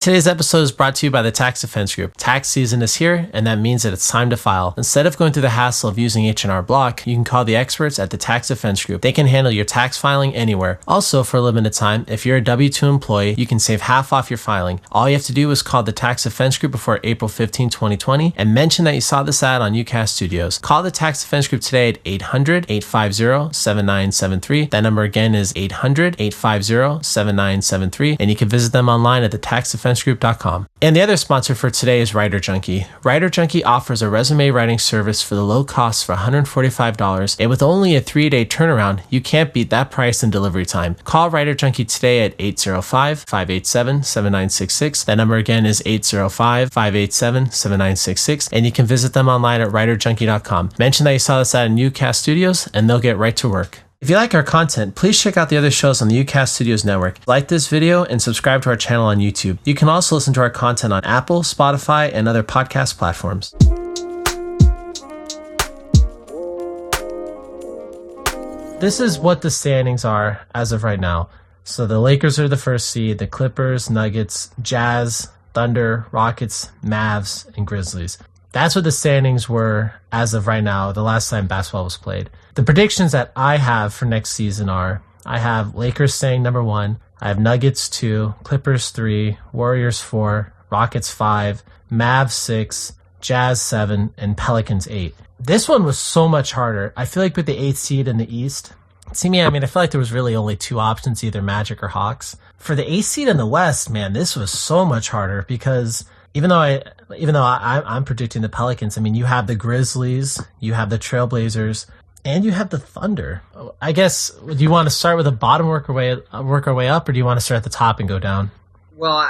Today's episode is brought to you by the Tax Defense Group. Tax season is here, and that means that it's time to file. Instead of going through the hassle of using H&R Block, you can call the experts at the Tax Defense Group. They can handle your tax filing anywhere. Also, for a limited time, if you're a W-2 employee, you can save half off your filing. All you have to do is call the Tax Defense Group before April 15, 2020, and mention that you saw this ad on UCast Studios. Call the Tax Defense Group today at 800-850-7973. That number again is 800-850-7973, and you can visit them online at thetaxdefensegroup.com. And the other sponsor for today is Writer Junkie. Writer Junkie offers a resume writing service for the low cost for $145, and with only a 3-day turnaround, you can't beat that price and delivery time. Call Writer Junkie today at 805-587-7966. That number again is 805-587-7966, and you can visit them online at writerjunkie.com. Mention that you saw this ad in UCast Studios, and they'll get right to work. If you like our content, please check out the other shows on the UCast Studios network. Like this video and subscribe to our channel on YouTube. You can also listen to our content on Apple, Spotify, and other podcast platforms. This is what the standings are as of right now. So the Lakers are the first seed, the Clippers, Nuggets, Jazz, Thunder, Rockets, Mavs, and Grizzlies. That's what the standings were as of right now, the last time basketball was played. The predictions that I have for next season are, I have Lakers staying number 1, I have Nuggets 2, Clippers 3, Warriors 4, Rockets 5, Mavs 6, Jazz 7, and Pelicans 8. This one was so much harder. I feel like with the 8th seed in the East, I feel like there was really only 2 options, either Magic or Hawks. For the 8th seed in the West, man, this was so much harder because even though I'm predicting the Pelicans, you have the Grizzlies, you have the Trailblazers, and you have the Thunder. I guess, do you want to start with the bottom, work our way up, or do you want to start at the top and go down? Well,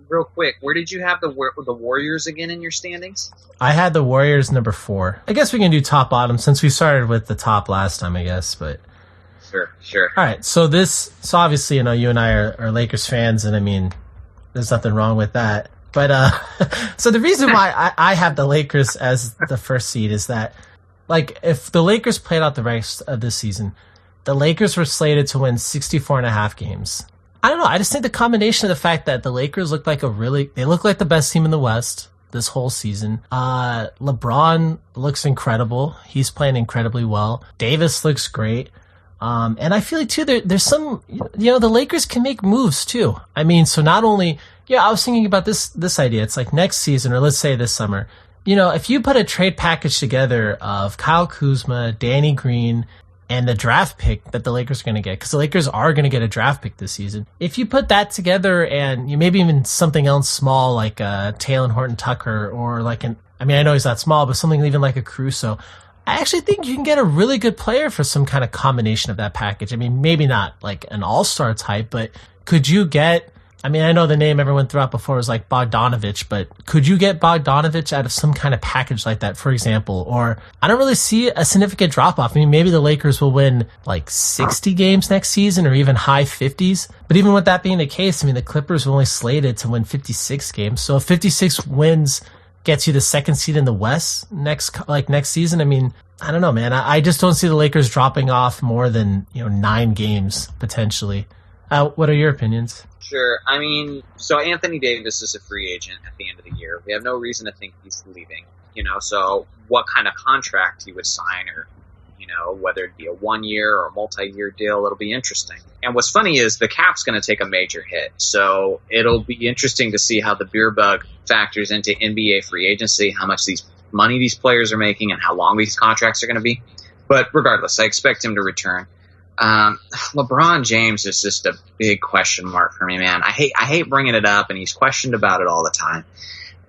real quick, where did you have the Warriors again in your standings? I had the Warriors number 4. I guess we can do top bottom since we started with the top last time, I guess, but Sure. All right, so obviously, you and I are Lakers fans, and there's nothing wrong with that. But so the reason why I have the Lakers as the first seed is that, if the Lakers played out the rest of this season, the Lakers were slated to win 64.5 games. I don't know. I just think the combination of the fact that the Lakers look like they look like the best team in the West this whole season. LeBron looks incredible. He's playing incredibly well. Davis looks great. And I feel like too, there's some, the Lakers can make moves too. So not only, I was thinking about this idea. It's like next season, or let's say this summer, if you put a trade package together of Kyle Kuzma, Danny Green, and the draft pick that the Lakers are going to get, because the Lakers are going to get a draft pick this season. If you put that together and maybe even something else small like Talen Horton-Tucker, or I know he's not small, but something even like a Caruso, I actually think you can get a really good player for some kind of combination of that package. Maybe not like an all-star type, but could you get, I know the name everyone threw out before was like Bogdanovich, but could you get Bogdanovich out of some kind of package like that, for example? Or I don't really see a significant drop-off. Maybe the Lakers will win like 60 games next season or even high 50s. But even with that being the case, the Clippers were only slated to win 56 games. So if 56 wins gets you the second seed in the West next season, I don't know, man. I just don't see the Lakers dropping off more than 9 games potentially. What are your opinions? Sure. So Anthony Davis is a free agent at the end of the year. We have no reason to think he's leaving. So what kind of contract he would sign, or whether it be a 1-year or a multi-year deal, it'll be interesting. And what's funny is the cap's going to take a major hit. So it'll be interesting to see how the beer bug factors into NBA free agency, how much money these players are making, and how long these contracts are going to be. But regardless, I expect him to return. LeBron James is just a big question mark for me, man. I hate bringing it up, and he's questioned about it all the time.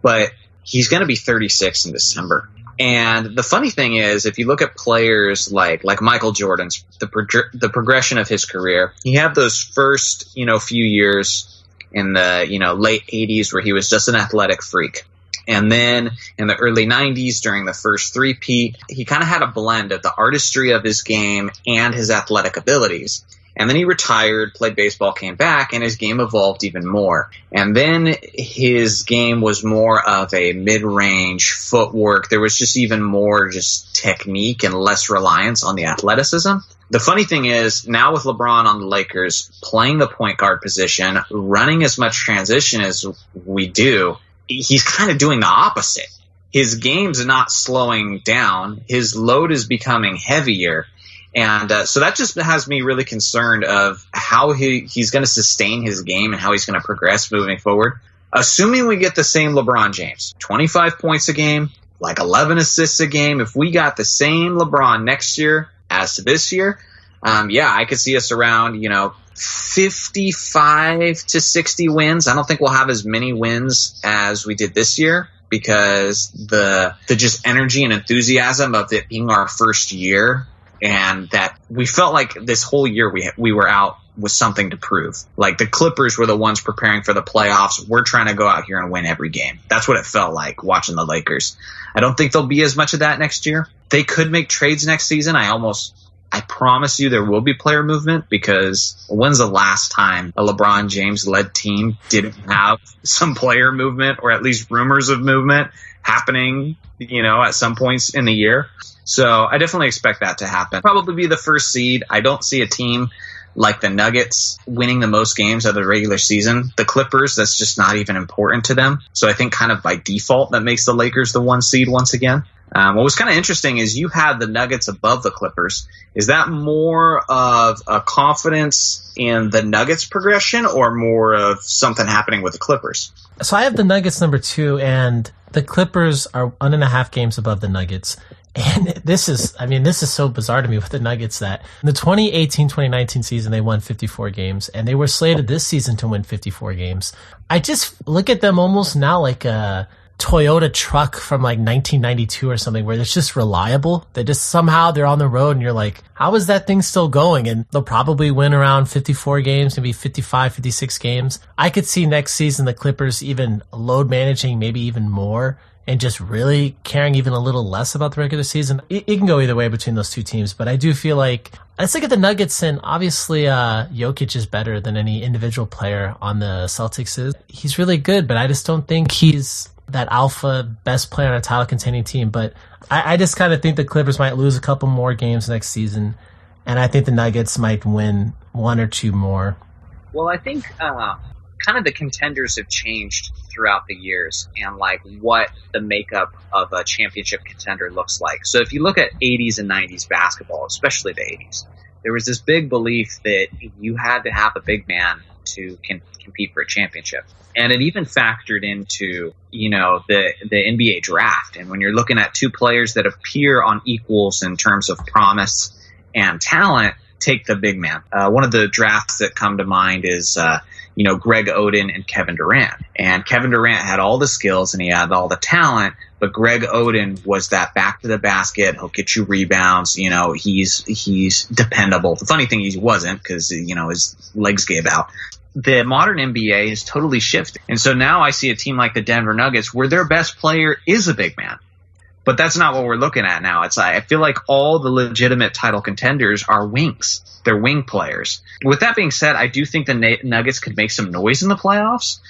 But he's going to be 36 in December. And the funny thing is, if you look at players like Michael Jordan's, the progression of his career, you have those first, few years in the, late 80s where he was just an athletic freak. And then in the early 90s, during the first three-peat, he kind of had a blend of the artistry of his game and his athletic abilities. And then he retired, played baseball, came back, and his game evolved even more. And then his game was more of a mid-range footwork. There was just even more just technique and less reliance on the athleticism. The funny thing is, now with LeBron on the Lakers, playing the point guard position, running as much transition as we do, he's kind of doing the opposite. His game's not slowing down. His load is becoming heavier. And so that just has me really concerned of how he's going to sustain his game and how he's going to progress moving forward. Assuming we get the same LeBron James, 25 points a game, like 11 assists a game. If we got the same LeBron next year as to this year, I could see us around, 55 to 60 wins. I don't think we'll have as many wins as we did this year because the just energy and enthusiasm of it being our first year, and that we felt like this whole year we were out with something to prove. Like the Clippers were the ones preparing for the playoffs. We're trying to go out here and win every game. That's what it felt like watching the Lakers. I don't think there'll be as much of that next year. They could make trades next season. I promise you there will be player movement, because when's the last time a LeBron James led team didn't have some player movement, or at least rumors of movement happening, at some points in the year? So I definitely expect that to happen. Probably be the first seed. I don't see a team like the Nuggets winning the most games of the regular season. The Clippers, that's just not even important to them. So I think kind of by default that makes the Lakers the 1 seed once again. What was kind of interesting is you had the Nuggets above the Clippers. Is that more of a confidence in the Nuggets progression or more of something happening with the Clippers? So I have the Nuggets number 2, and the Clippers are 1.5 games above the Nuggets. And this is so bizarre to me with the Nuggets that in the 2018-2019 season, they won 54 games, and they were slated this season to win 54 games. I just look at them almost now like a Toyota truck from like 1992 or something, where it's just reliable. They're on the road and you're like, how is that thing still going? And they'll probably win around 54 games, maybe 55, 56 games. I could see next season the Clippers even load managing maybe even more and just really caring even a little less about the regular season. It can go either way between those two teams, but I do feel like, let's look at the Nuggets, and obviously Jokic is better than any individual player on the Celtics is. He's really good, but I just don't think he's that alpha best player on a title contending team. But I just kind of think the Clippers might lose a couple more games next season, and I think the Nuggets might win 1 or 2 more. Well, I think kind of the contenders have changed throughout the years, and like what the makeup of a championship contender looks like. So if you look at 80s and 90s basketball, especially the 80s, there was this big belief that you had to have a big man to compete for a championship. And it even factored into, the NBA draft. And when you're looking at 2 players that appear on equals in terms of promise and talent, take the big man. One of the drafts that come to mind is, Greg Oden and Kevin Durant. And Kevin Durant had all the skills and he had all the talent, but Greg Oden was that back to the basket. He'll get you rebounds. He's dependable. The funny thing, he wasn't, because, his legs gave out. The modern NBA has totally shifted. And so now I see a team like the Denver Nuggets where their best player is a big man. But that's not what we're looking at now. I feel like all the legitimate title contenders are wings. They're wing players. With that being said, I do think the Nuggets could make some noise in the playoffs.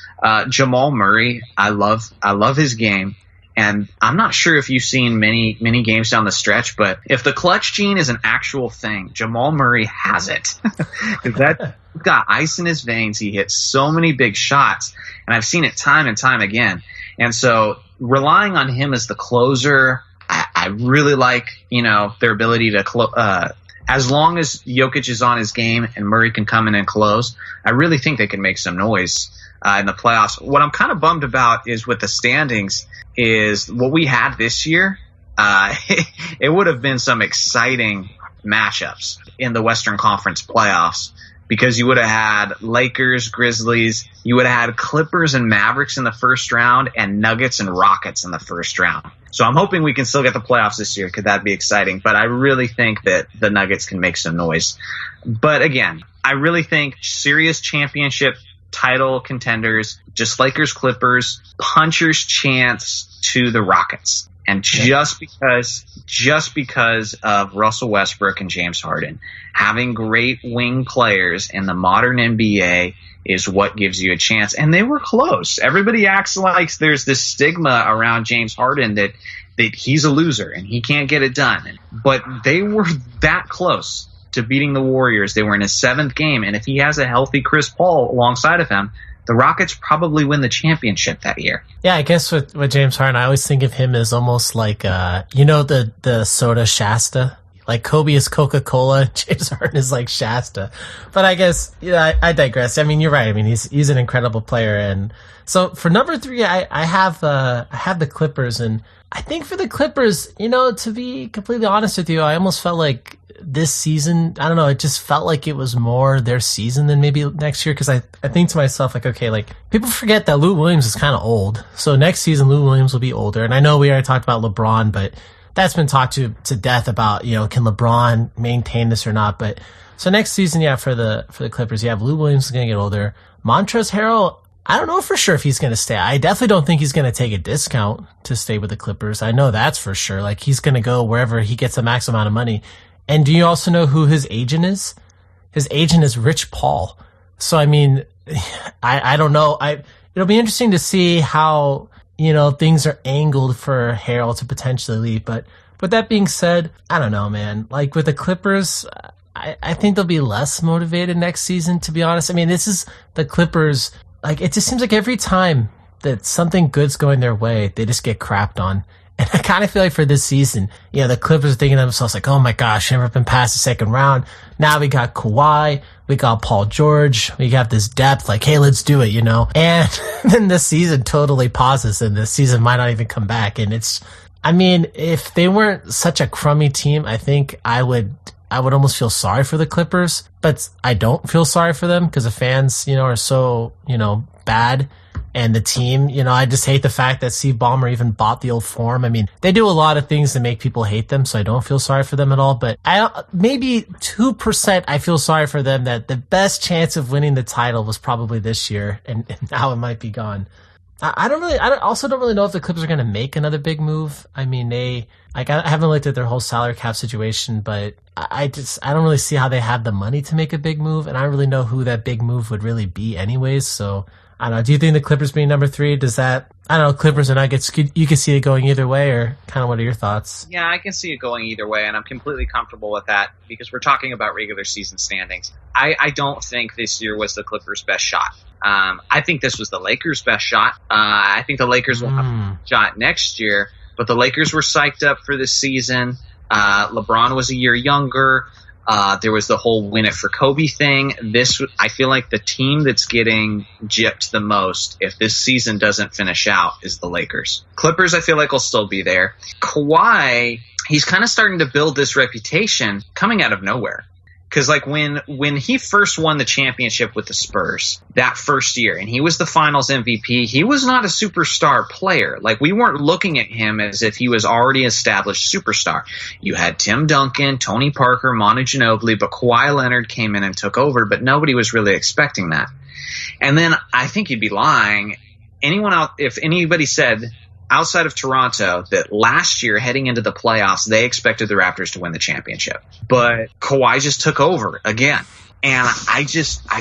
Jamal Murray, I love his game. And I'm not sure if you've seen many games down the stretch, but if the clutch gene is an actual thing, Jamal Murray has it. He's got ice in his veins. He hits so many big shots, and I've seen it time and time again. And so relying on him as the closer, I really like, their ability to as long as Jokic is on his game and Murray can come in and close, I really think they can make some noise in the playoffs. What I'm kind of bummed about is with the standings is what we had this year. It would have been some exciting matchups in the Western Conference playoffs, because you would have had Lakers, Grizzlies, you would have had Clippers and Mavericks in the first round, and Nuggets and Rockets in the first round. So I'm hoping we can still get the playoffs this year, because that'd be exciting. But I really think that the Nuggets can make some noise. But again, I really think serious championship title contenders, just Lakers, Clippers, puncher's chance to the Rockets. And just because of Russell Westbrook and James Harden, having great wing players in the modern NBA is what gives you a chance. And they were close. Everybody acts like there's this stigma around James Harden that he's a loser and he can't get it done. But they were that close to beating the Warriors. They were in his 7th game, and if he has a healthy Chris Paul alongside of him, the Rockets probably win the championship that year. Yeah, I guess with James Harden, I always think of him as almost like, the soda Shasta. Like Kobe is Coca-Cola, James Harden is like Shasta. But I guess, I digress. I mean, you're right. I mean, he's an incredible player. And so for number 3, I have the Clippers. And I think for the Clippers, to be completely honest with you, I almost felt like this season, I don't know, it just felt like it was more their season than maybe next year. Cause I think to myself, like, okay, like people forget that Lou Williams is kind of old. So next season, Lou Williams will be older. And I know we already talked about LeBron, but that's been talked to death about, can LeBron maintain this or not? But so next season, for the Clippers, Lou Williams is going to get older. Montrezl Harrell, I don't know for sure if he's going to stay. I definitely don't think he's going to take a discount to stay with the Clippers. I know that's for sure. Like he's going to go wherever he gets the max amount of money. And do you also know who his agent is? His agent is Rich Paul. So, I mean, I don't know. It'll be interesting to see how, things are angled for Harrell to potentially leave. But with that being said, I don't know, man. Like with the Clippers, I think they'll be less motivated next season, to be honest. I mean, this is the Clippers. Like, it just seems like every time that something good's going their way, they just get crapped on. And I kind of feel like for this season, the Clippers are thinking to themselves like, oh my gosh, never been past the second round. Now we got Kawhi, we got Paul George, we got this depth, like, hey, let's do it, And then the season totally pauses and the season might not even come back. And if they weren't such a crummy team, I think I would almost feel sorry for the Clippers, but I don't feel sorry for them because the fans, are so, bad. And the team, I just hate the fact that Steve Ballmer even bought the old form. I mean, they do a lot of things to make people hate them, so I don't feel sorry for them at all. But maybe 2% I feel sorry for them that the best chance of winning the title was probably this year, and now it might be gone. I also don't really know if the Clippers are going to make another big move. I mean, I haven't looked at their whole salary cap situation, but I don't really see how they have the money to make a big move, and I don't really know who that big move would really be anyways, so I don't know. Do you think the Clippers being number 3, does that, I don't know, Clippers or Nuggets, you can see it going either way, or kind of what are your thoughts? Yeah, I can see it going either way, and I'm completely comfortable with that because we're talking about regular season standings. I don't think this year was the Clippers' best shot. I think this was the Lakers' best shot. I think the Lakers will have a shot next year, but the Lakers were psyched up for this season. LeBron was a year younger. There was the whole win it for Kobe thing. I feel like the team that's getting gypped the most if this season doesn't finish out is the Lakers. Clippers, I feel like, will still be there. Kawhi, he's kind of starting to build this reputation coming out of nowhere. Because like when he first won the championship with the Spurs that first year, and he was the Finals MVP, he was not a superstar player. Like we weren't looking at him as if he was already established superstar. You had Tim Duncan, Tony Parker, Manu Ginobili, but Kawhi Leonard came in and took over, but nobody was really expecting that. And then I think you'd be lying. If anybody said outside of Toronto that last year heading into the playoffs, they expected the Raptors to win the championship. But Kawhi just took over again. And I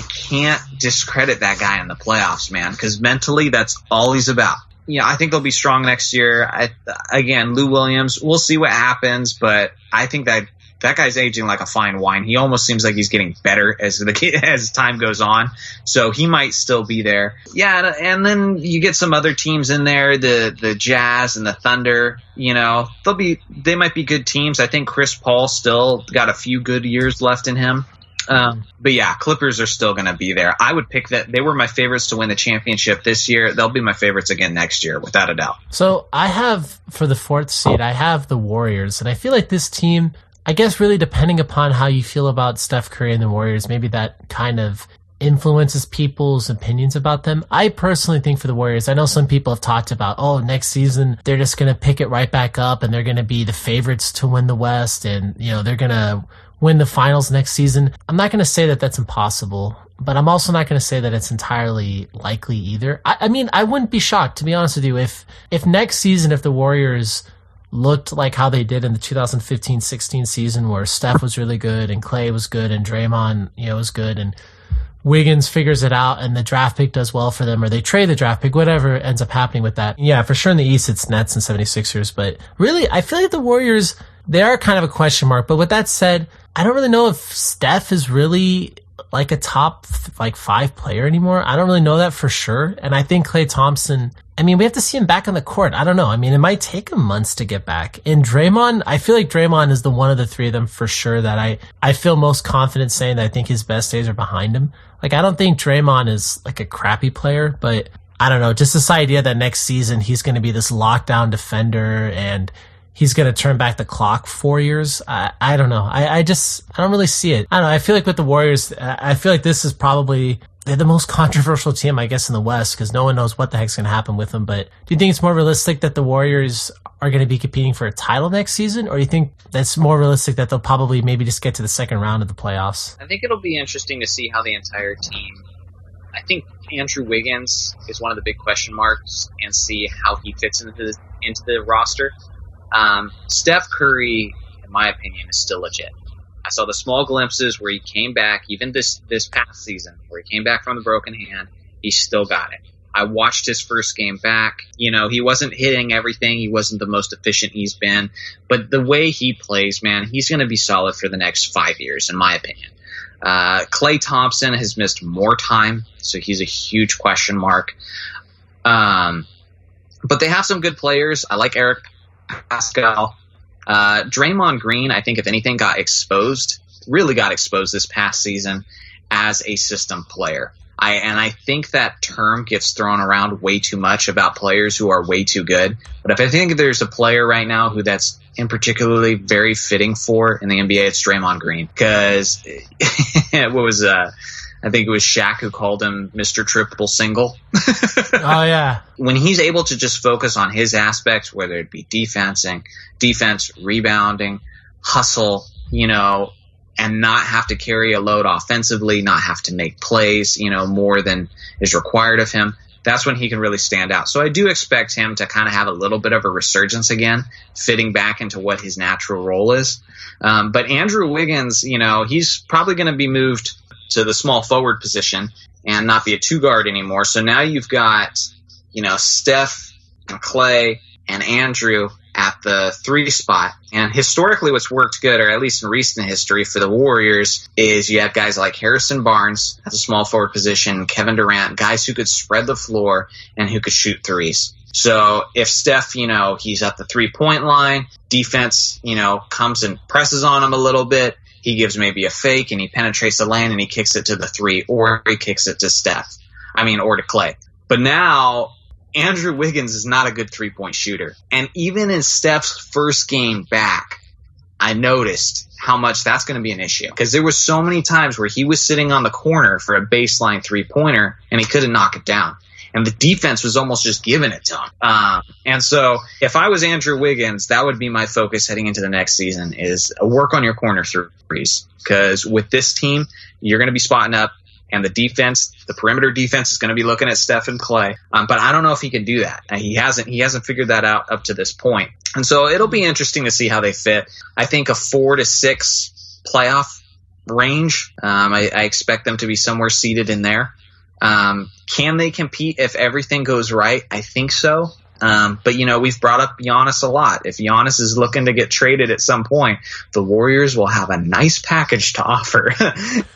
can't discredit that guy in the playoffs, man, because mentally that's all he's about. I think they'll be strong next year. Again, Lou Williams, we'll see what happens, but I think that guy's aging like a fine wine. He almost seems like he's getting better as time goes on. So he might still be there. Yeah, and then you get some other teams in there, the Jazz and the Thunder. They might be good teams. I think Chris Paul still got a few good years left in him. But yeah, Clippers are still going to be there. I would pick that. They were my favorites to win the championship this year. They'll be my favorites again next year, without a doubt. So I have, for the 4th seed, I have the Warriors. And I feel like this team, I guess really depending upon how you feel about Steph Curry and the Warriors, maybe that kind of influences people's opinions about them. I personally think for the Warriors, I know some people have talked about, next season they're just going to pick it right back up and they're going to be the favorites to win the West and, they're going to win the finals next season. I'm not going to say that that's impossible, but I'm also not going to say that it's entirely likely either. I mean, I wouldn't be shocked, to be honest with you, if next season, if the Warriors looked like how they did in the 2015-16 season where Steph was really good and Clay was good and Draymond, was good and Wiggins figures it out and the draft pick does well for them or they trade the draft pick, whatever ends up happening with that. Yeah, for sure in the East it's Nets and 76ers, but really I feel like the Warriors they are kind of a question mark. But with that said, I don't really know if Steph is really like a top 5 player anymore. I don't really know that for sure. And I think Klay Thompson, I mean, we have to see him back on the court. I don't know. I mean, it might take him months to get back. And Draymond, I feel like Draymond is the one of the three of them for sure that I feel most confident saying that I think his best days are behind him. Like, I don't think Draymond is like a crappy player, but I don't know. Just this idea that next season he's going to be this lockdown defender and he's going to turn back the clock 4 years. I don't know. I don't really see it. I don't know. I feel like with the Warriors, I feel like this is probably they're the most controversial team, I guess, in the West because no one knows what the heck's going to happen with them. But do you think it's more realistic that the Warriors are going to be competing for a title next season? Or do you think that's more realistic that they'll probably maybe just get to the second round of the playoffs? I think it'll be interesting to see how the entire team, I think Andrew Wiggins is one of the big question marks and see how he fits into the roster. Steph Curry, in my opinion, is still legit. I saw the small glimpses where he came back, even this past season, where he came back from the broken hand. He still got it. I watched his first game back. You know, he wasn't hitting everything. He wasn't the most efficient he's been. But the way he plays, man, he's going to be solid for the next 5 years, in my opinion. Klay Thompson has missed more time, so he's a huge question mark. But they have some good players. I like Eric Pascal. Draymond Green, I think, if anything, really got exposed this past season as a system player. I think that term gets thrown around way too much about players who are way too good. But if I think there's a player right now who that's in particularly very fitting for in the NBA, it's Draymond Green. Because I think it was Shaq who called him Mr. Triple Single. Oh, yeah. When he's able to just focus on his aspects, whether it be defense, rebounding, hustle, and not have to carry a load offensively, not have to make plays, more than is required of him, that's when he can really stand out. So I do expect him to kind of have a little bit of a resurgence again, fitting back into what his natural role is. But Andrew Wiggins, he's probably going to be moved to the small forward position and not be a 2-guard anymore. So now you've got, Steph and Klay and Andrew at the 3 spot. And historically what's worked good, or at least in recent history for the Warriors, is you have guys like Harrison Barnes at the small forward position, Kevin Durant, guys who could spread the floor and who could shoot threes. So if Steph, he's at the 3-point line, defense, comes and presses on him a little bit, he gives maybe a fake and he penetrates the lane and he kicks it to the 3, or he kicks it to or to Klay. But now Andrew Wiggins is not a good 3-point shooter. And even in Steph's first game back, I noticed how much that's going to be an issue. Because there were so many times where he was sitting on the corner for a baseline 3-pointer and he couldn't knock it down. And the defense was almost just giving it to him. And so if I was Andrew Wiggins, that would be my focus heading into the next season, is work on your corner threes. Because with this team, you're going to be spotting up, and the perimeter defense is going to be looking at Steph and Klay. But I don't know if he can do that. He hasn't figured that out up to this point. And so it'll be interesting to see how they fit. I think a 4 to 6 playoff range. I expect them to be somewhere seated in there. Can they compete if everything goes right? I think so. But, we've brought up Giannis a lot. If Giannis is looking to get traded at some point, the Warriors will have a nice package to offer.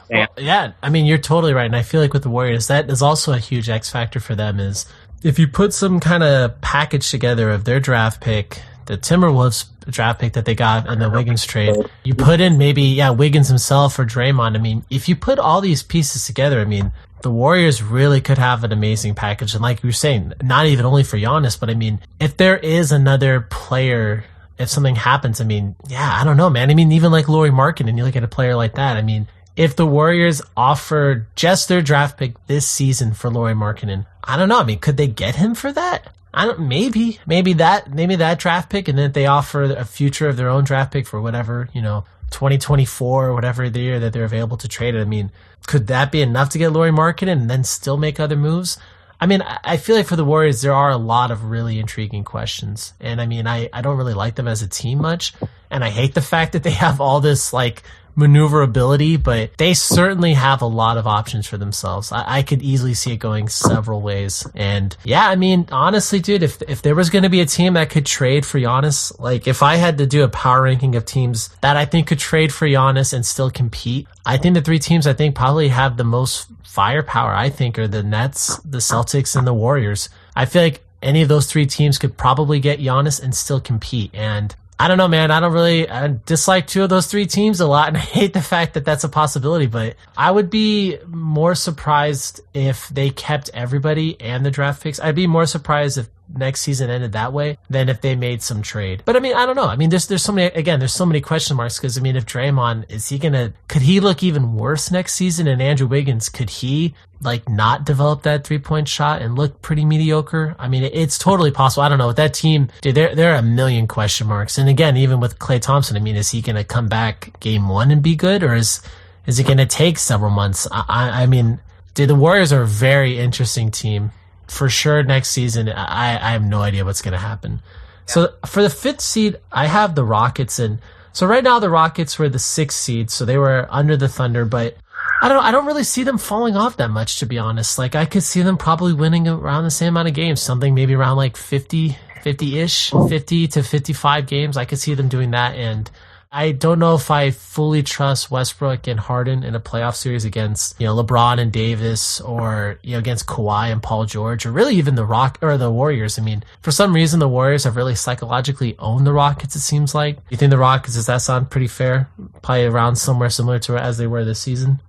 Well, yeah, I mean, you're totally right. And I feel like with the Warriors, that is also a huge X factor for them, is if you put some kind of package together of their draft pick, the Timberwolves draft pick that they got in the Wiggins trade, you put in maybe, Wiggins himself or Draymond. I mean, if you put all these pieces together, I mean, the Warriors really could have an amazing package. And like you were saying, not even only for Giannis, but I mean, if there is another player, if something happens, I mean, I don't know, man. I mean, even like Lauri Markkanen, you look at a player like that. I mean, if the Warriors offered just their draft pick this season for Lauri Markkanen, I don't know. I mean, could they get him for that? Maybe that draft pick, and then if they offer a future of their own draft pick for whatever, 2024 or whatever the year that they're available to trade it. I mean, could that be enough to get Lauri Markkanen and then still make other moves? I mean, I feel like for the Warriors, there are a lot of really intriguing questions. And I mean, I don't really like them as a team much. and I hate the fact that they have all this like maneuverability, but they certainly have a lot of options for themselves. I could easily see it going several ways. And yeah, I mean, honestly, dude, if there was going to be a team that could trade for Giannis, like if I had to do a power ranking of teams that I think could trade for Giannis and still compete, I think the three teams I think probably have the most firepower, I think, are the Nets, the Celtics, and the Warriors. I feel like any of those three teams could probably get Giannis and still compete. And I don't know, man. I dislike two of those three teams a lot, and I hate the fact that that's a possibility, but I would be more surprised if they kept everybody and the draft picks. I'd be more surprised if next season ended that way than if they made some trade. But I mean, I don't know. I mean, there's so many question marks, because I mean, if Draymond, could he look even worse next season? And Andrew Wiggins, could he like not develop that 3-point shot and look pretty mediocre? I mean, it's totally possible. I don't know. With that team, dude, there are a million question marks. And again, even with Klay Thompson, I mean, is he going to come back game one and be good, or is it going to take several months? I mean, dude, the Warriors are a very interesting team. For sure, next season, I have no idea what's going to happen. Yeah. So for the 5th seed, I have the Rockets. And so right now the Rockets were the 6th seed, so they were under the Thunder, but I don't really see them falling off that much, to be honest. Like, I could see them probably winning around the same amount of games, something maybe around like 50-ish, 50 to 55 games. I could see them doing that. And I don't know if I fully trust Westbrook and Harden in a playoff series against, LeBron and Davis, or, against Kawhi and Paul George, or really even the Warriors. I mean, for some reason, the Warriors have really psychologically owned the Rockets, it seems like. You think the Rockets, does that sound pretty fair? Probably around somewhere similar to as they were this season?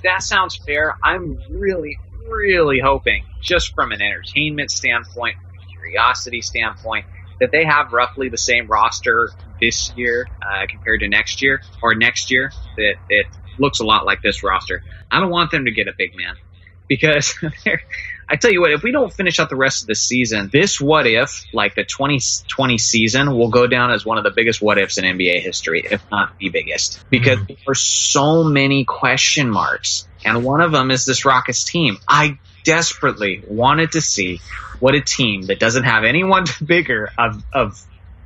That sounds fair. I'm really, really hoping, just from an entertainment standpoint, from a curiosity standpoint, that they have roughly the same roster this year compared to next year, that it looks a lot like this roster. I don't want them to get a big man, because I tell you what, if we don't finish out the rest of the season, this what if, like the 2020 season, will go down as one of the biggest what ifs in NBA history, if not the biggest, because there are so many question marks, and one of them is this Rockets team. I desperately wanted to see what a team that doesn't have anyone bigger of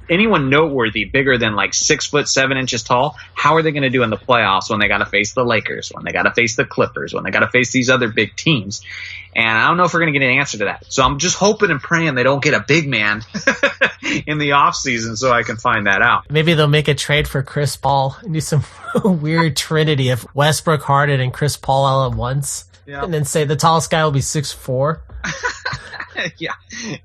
anyone noteworthy bigger than like 6'7" tall, how are they going to do in the playoffs when they got to face the Lakers, when they got to face the Clippers, when they got to face these other big teams? And I don't know if we're going to get an answer to that. So I'm just hoping and praying they don't get a big man in the offseason so I can find that out. Maybe they'll make a trade for Chris Paul and do some weird trinity of Westbrook, Harden, and Chris Paul all at once. Yep. And then say the tallest guy will be 6'4". Yeah,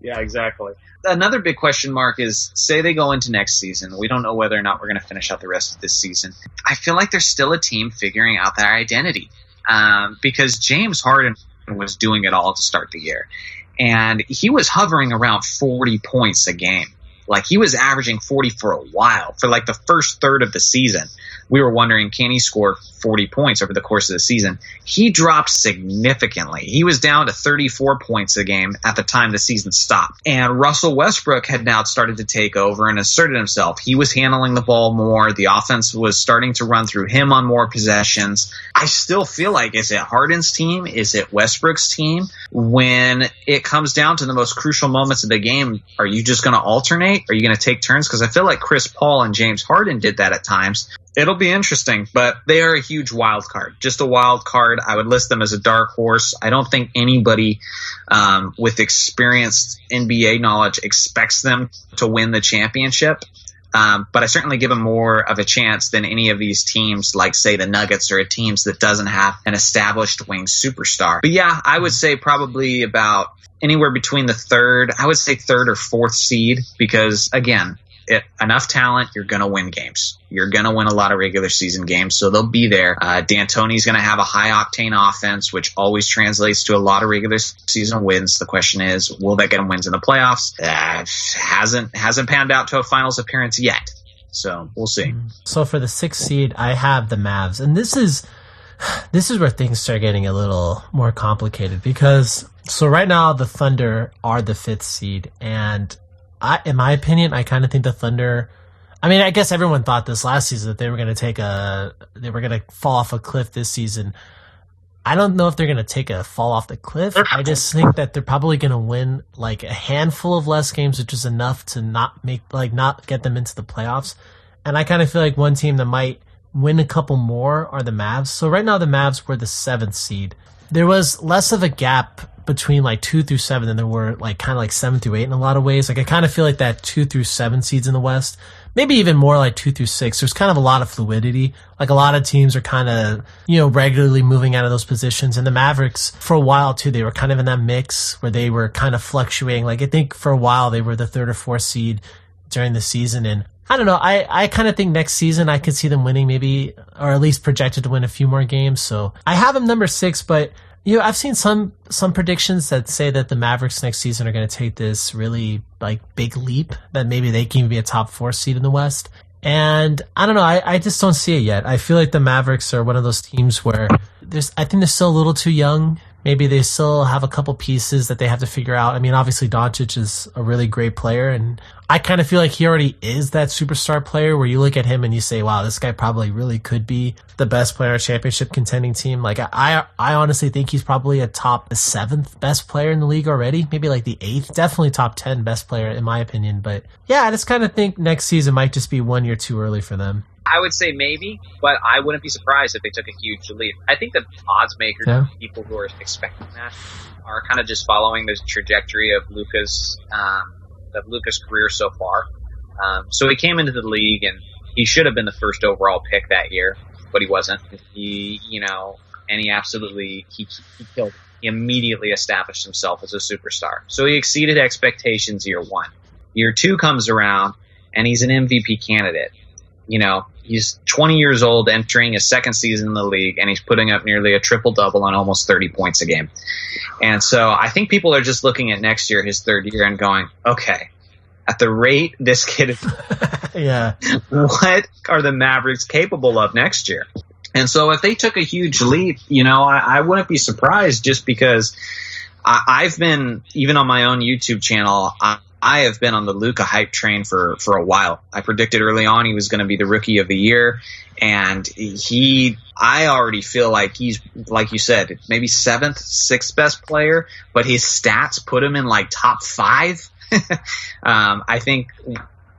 exactly. Another big question mark is, say they go into next season. We don't know whether or not we're going to finish out the rest of this season. I feel like there's still a team figuring out their identity, because James Harden was doing it all to start the year, and he was hovering around 40 points a game. Like, he was averaging 40 for a while. For like the first third of the season, we were wondering, can he score 40 points over the course of the season? He dropped significantly. He was down to 34 points a game at the time the season stopped. And Russell Westbrook had now started to take over and asserted himself. He was handling the ball more. The offense was starting to run through him on more possessions. I still feel like, is it Harden's team? Is it Westbrook's team? When it comes down to the most crucial moments of the game, are you just going to alternate? Are you going to take turns? Because I feel like Chris Paul and James Harden did that at times. It'll be interesting, but they are a huge wild card. Just a wild card. I would list them as a dark horse. I don't think anybody with experienced NBA knowledge expects them to win the championship. But I certainly give them more of a chance than any of these teams, like, say, the Nuggets, or a teams that doesn't have an established wing superstar. But yeah, I would say probably about anywhere between the third or fourth seed, because, again, enough talent, you're going to win games. You're going to win a lot of regular season games, so they'll be there. D'Antoni's going to have a high-octane offense, which always translates to a lot of regular season wins. The question is, will that get them wins in the playoffs? Hasn't panned out to a finals appearance yet, so we'll see. So for the 6th seed, I have the Mavs, and this is where things start getting a little more complicated, because so right now the Thunder are the 5th seed, and in my opinion, I kind of think the Thunder, I mean, I guess everyone thought this last season that they were going to fall off a cliff this season. I don't know if they're going to take a fall off the cliff. I just think that they're probably going to win like a handful of less games, which is enough to not get them into the playoffs. And I kind of feel like one team that might win a couple more are the Mavs. So right now the Mavs were the 7th seed. There was less of a gap between like 2 through 7 than there were like kind of like 7 through 8 in a lot of ways. Like I kind of feel like that 2 through 7 seeds in the West, maybe even more like 2 through 6. There's kind of a lot of fluidity. Like a lot of teams are kind of, regularly moving out of those positions. And the Mavericks, for a while too, they were kind of in that mix where they were kind of fluctuating. Like I think for a while they were the 3rd or 4th seed during the season. And I don't know. I kind of think next season I could see them winning maybe, or at least projected to win a few more games. So I have them number 6, but I've seen some predictions that say that the Mavericks next season are going to take this really like big leap that maybe they can be a top 4 seed in the West. And I don't know. I just don't see it yet. I feel like the Mavericks are one of those teams where I think they're still a little too young. Maybe they still have a couple pieces that they have to figure out. I mean, obviously Doncic is a really great player, and I kind of feel like he already is that superstar player where you look at him and you say, wow, this guy probably really could be the best player on a championship contending team. Like I honestly think he's probably a top 7th best player in the league already, maybe like the 8th, definitely top 10 best player in my opinion. But yeah, I just kind of think next season might just be 1 year too early for them. I would say maybe, but I wouldn't be surprised if they took a huge leap. I think the odds makers, people who are expecting that, are kind of just following the trajectory of Luka's career so far. So he came into the league and he should have been the first overall pick that year, but he wasn't. He absolutely killed. He immediately established himself as a superstar. So he exceeded expectations year 1. Year 2 comes around and he's an MVP candidate. He's 20 years old, entering his 2nd season in the league, and he's putting up nearly a triple-double on almost 30 points a game. And so I think people are just looking at next year, his 3rd year, and going, okay, at the rate this kid is, what are the Mavericks capable of next year? And so if they took a huge leap, I wouldn't be surprised, just because I've been, even on my own YouTube channel, I have been on the Luka hype train for a while. I predicted early on he was going to be the rookie of the year, and I already feel like he's, like you said, maybe 7th, 6th best player, but his stats put him in like top 5. I think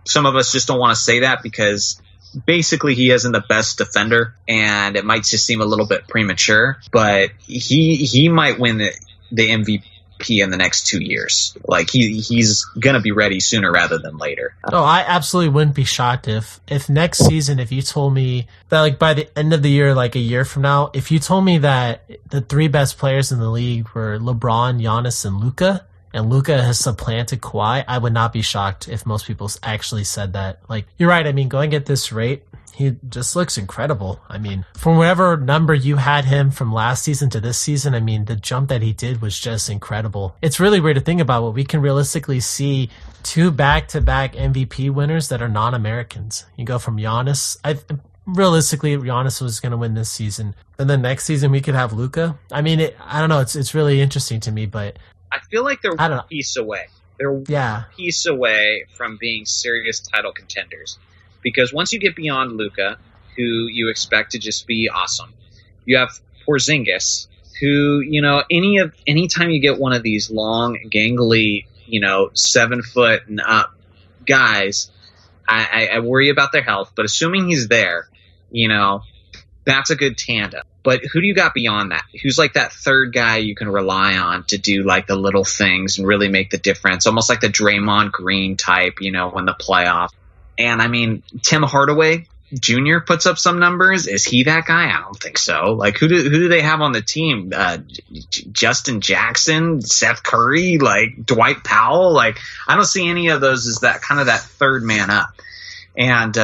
some of us just don't want to say that because basically he isn't the best defender, and it might just seem a little bit premature, but he might win the MVP in the next 2 years. Like he's gonna be ready sooner rather than later. Oh, I absolutely wouldn't be shocked if next season, if you told me that like by the end of the year, like a year from now, if you told me that the 3 best players in the league were LeBron, Giannis, and Luka has supplanted Kawhi, I would not be shocked if most people actually said that. Like, you're right. I mean, going at this rate, he just looks incredible. I mean, from whatever number you had him from last season to this season, I mean, the jump that he did was just incredible. It's really weird to think about what we can realistically see 2 back-to-back MVP winners that are non-Americans. You go from Giannis. Realistically, Giannis was going to win this season. And then next season we could have Luka. I mean, I don't know. It's really interesting to me, but I feel like they're one piece away. They're one piece away from being serious title contenders. Because once you get beyond Luka, who you expect to just be awesome, you have Porzingis, who, anytime you get one of these long, gangly, 7 foot and up guys, I worry about their health. But assuming he's there, that's a good tandem. But who do you got beyond that? Who's like that 3rd guy you can rely on to do like the little things and really make the difference? Almost like the Draymond Green type, when the playoffs. And I mean, Tim Hardaway Jr. puts up some numbers. Is he that guy? I don't think so. Like, who do they have on the team? Justin Jackson, Seth Curry, like Dwight Powell. Like, I don't see any of those as that kind of that 3rd man up. And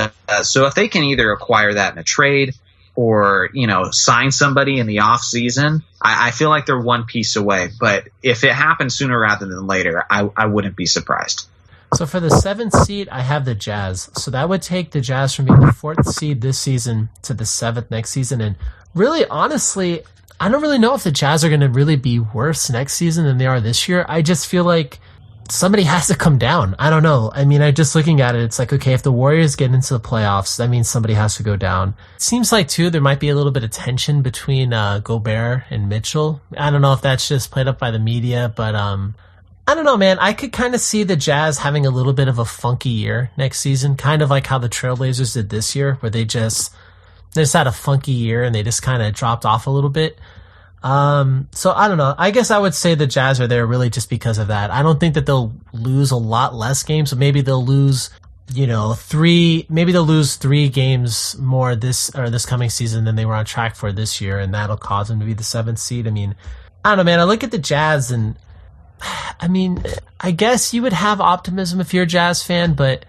so if they can either acquire that in a trade or, sign somebody in the off season, I feel like they're one piece away. But if it happens sooner rather than later, I wouldn't be surprised. So for the 7th seed, I have the Jazz. So that would take the Jazz from being the 4th seed this season to the 7th next season. And really, honestly, I don't really know if the Jazz are going to really be worse next season than they are this year. I just feel like somebody has to come down. I don't know. I mean, I'm just looking at it. It's like, okay, if the Warriors get into the playoffs, that means somebody has to go down. It seems like, too, there might be a little bit of tension between Gobert and Mitchell. I don't know if that's just played up by the media, but I I don't know, man. I could kind of see the Jazz having a little bit of a funky year next season, kind of like how the Trailblazers did this year, where they just had a funky year and they just kind of dropped off a little bit. So I don't know. I guess I would say the Jazz are there really just because of that. I don't think that they'll lose a lot less games. Maybe they'll lose, maybe they'll lose 3 games more this coming season than they were on track for this year, and that'll cause them to be the 7th seed. I mean, I don't know, man. I look at the Jazz and I mean, I guess you would have optimism if you're a Jazz fan, but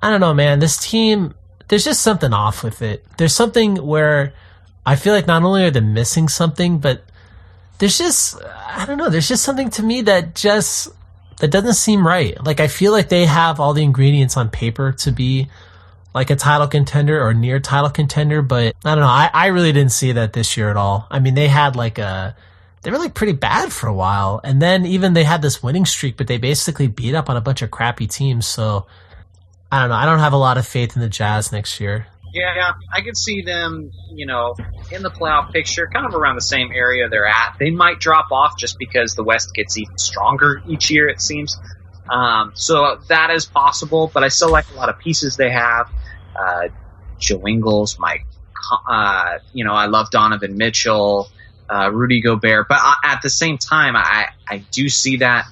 I don't know, man. This team, there's just something off with it. There's something where I feel like not only are they missing something, but there's just, I don't know, there's just something to me that doesn't seem right. Like, I feel like they have all the ingredients on paper to be like a title contender or near title contender, but I don't know. I really didn't see that this year at all. I mean, they were like pretty bad for a while, and then even they had this winning streak, but they basically beat up on a bunch of crappy teams. So I don't know. I don't have a lot of faith in the Jazz next year. Yeah, I could see them, in the playoff picture, kind of around the same area they're at. They might drop off just because the West gets even stronger each year, it seems. So that is possible, but I still like a lot of pieces they have. Joe Ingles, I love Donovan Mitchell. Rudy Gobert, but at the same time, I do see that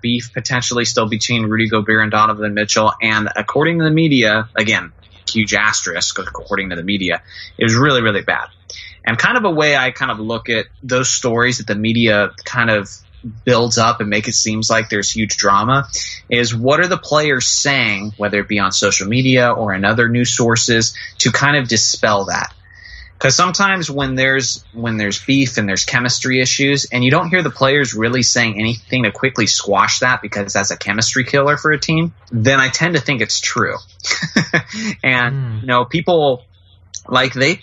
beef potentially still between Rudy Gobert and Donovan Mitchell, and according to the media, again, huge asterisk, according to the media, it was really, really bad. And kind of a way I kind of look at those stories that the media kind of builds up and make it seems like there's huge drama is, what are the players saying, whether it be on social media or in other news sources, to kind of dispel that. Because sometimes when there's beef and there's chemistry issues, and you don't hear the players really saying anything to quickly squash that because that's a chemistry killer for a team, then I tend to think it's true. And people, like, they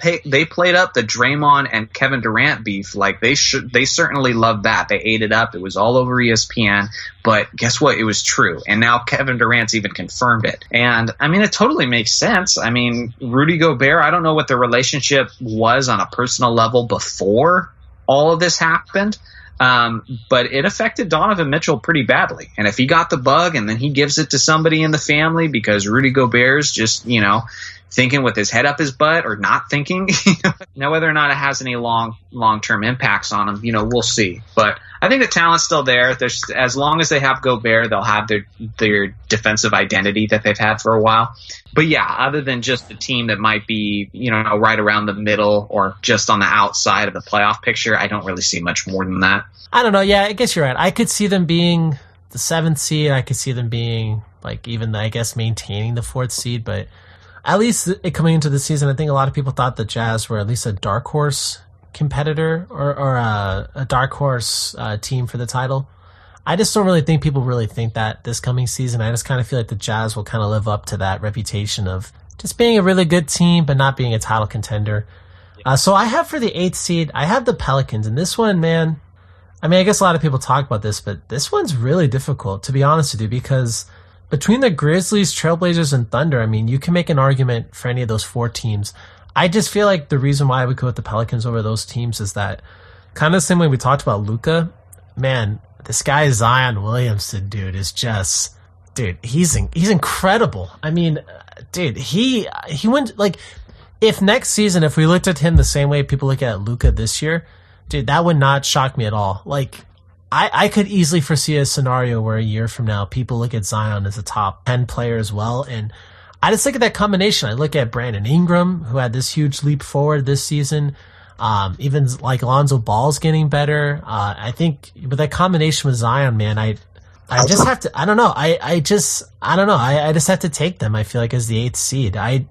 played up the Draymond and Kevin Durant beef. Like, they certainly loved that. They ate it up. It was all over ESPN. But guess what? It was true. And now Kevin Durant's even confirmed it. And I mean, it totally makes sense. I mean, Rudy Gobert, I don't know what their relationship was on a personal level before all of this happened. But it affected Donovan Mitchell pretty badly. And if he got the bug and then he gives it to somebody in the family because Rudy Gobert's just, thinking with his head up his butt or not thinking, now whether or not it has any long-term impacts on him, we'll see. But I think the talent's still there. There's, as long as they have Gobert, they'll have their defensive identity that they've had for a while. But yeah, other than just a team that might be, right around the middle or just on the outside of the playoff picture, I don't really see much more than that. I don't know. Yeah, I guess you're right. I could see them being the 7th seed. I could see them being like even, I guess, maintaining the 4th seed, but at least coming into the season, I think a lot of people thought the Jazz were at least a dark horse competitor or a dark horse team for the title. I just don't really think people really think that this coming season. I just kind of feel like the Jazz will kind of live up to that reputation of just being a really good team, but not being a title contender. So I have for the 8th seed, I have the Pelicans. And this one, man, I mean, I guess a lot of people talk about this, but this one's really difficult, to be honest with you, because between the Grizzlies, Trailblazers, and Thunder, I mean, you can make an argument for any of those 4 teams. I just feel like the reason why I would go with the Pelicans over those teams is that kind of the same way we talked about Luka. Man, this guy Zion Williamson, dude, is just, dude, he's incredible. I mean, dude, he went, like, if next season, if we looked at him the same way people look at Luka this year, dude, that would not shock me at all. Like, I could easily foresee a scenario where a year from now, people look at Zion as a top 10 player as well. And I just look at that combination. I look at Brandon Ingram, who had this huge leap forward this season. Even like Lonzo Ball's getting better. I think with that combination with Zion, man, I just have to, I don't know. I just have to take them, I feel like, as the 8th seed. I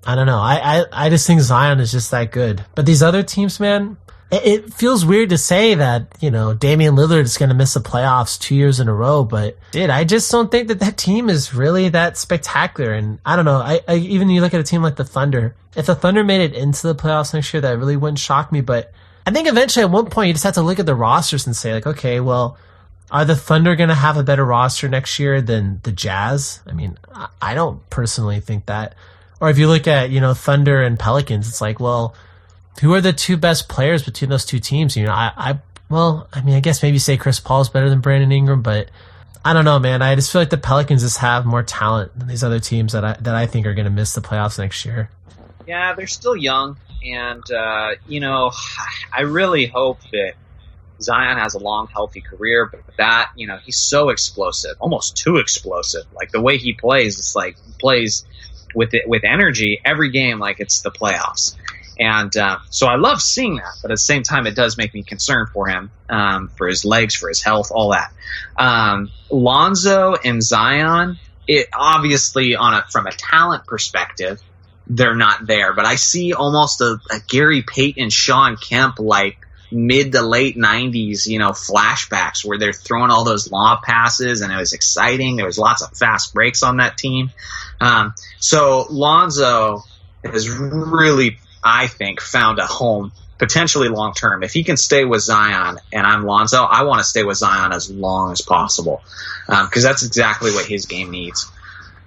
don't know. I just think Zion is just that good. But these other teams, man, it feels weird to say that, Damian Lillard is going to miss the playoffs 2 years in a row, but dude, I just don't think that team is really that spectacular. And I don't know. I even you look at a team like the Thunder. If the Thunder made it into the playoffs next year, that really wouldn't shock me. But I think eventually at one point you just have to look at the rosters and say, like, okay, well, are the Thunder going to have a better roster next year than the Jazz? I mean, I don't personally think that. Or if you look at, Thunder and Pelicans, it's like, well, who are the 2 best players between those 2 teams? I Well, I mean, I guess maybe say Chris Paul's better than Brandon Ingram, but I don't know, man. I just feel like the Pelicans just have more talent than these other teams that I think are going to miss the playoffs next year. Yeah, they're still young, and I really hope that Zion has a long, healthy career, but that, he's so explosive, almost too explosive. Like the way he plays, it's like he plays with energy every game like it's the playoffs. And so I love seeing that, but at the same time, it does make me concerned for him, for his legs, for his health, all that. Lonzo and Zion, it obviously from a talent perspective, they're not there. But I see almost a Gary Payton, Sean Kemp, like mid to late 90s, flashbacks where they're throwing all those lob passes, and it was exciting. There was lots of fast breaks on that team. So Lonzo has really, I think, found a home, potentially long term. If he can stay with Zion, and I'm Lonzo, I want to stay with Zion as long as possible, because that's exactly what his game needs.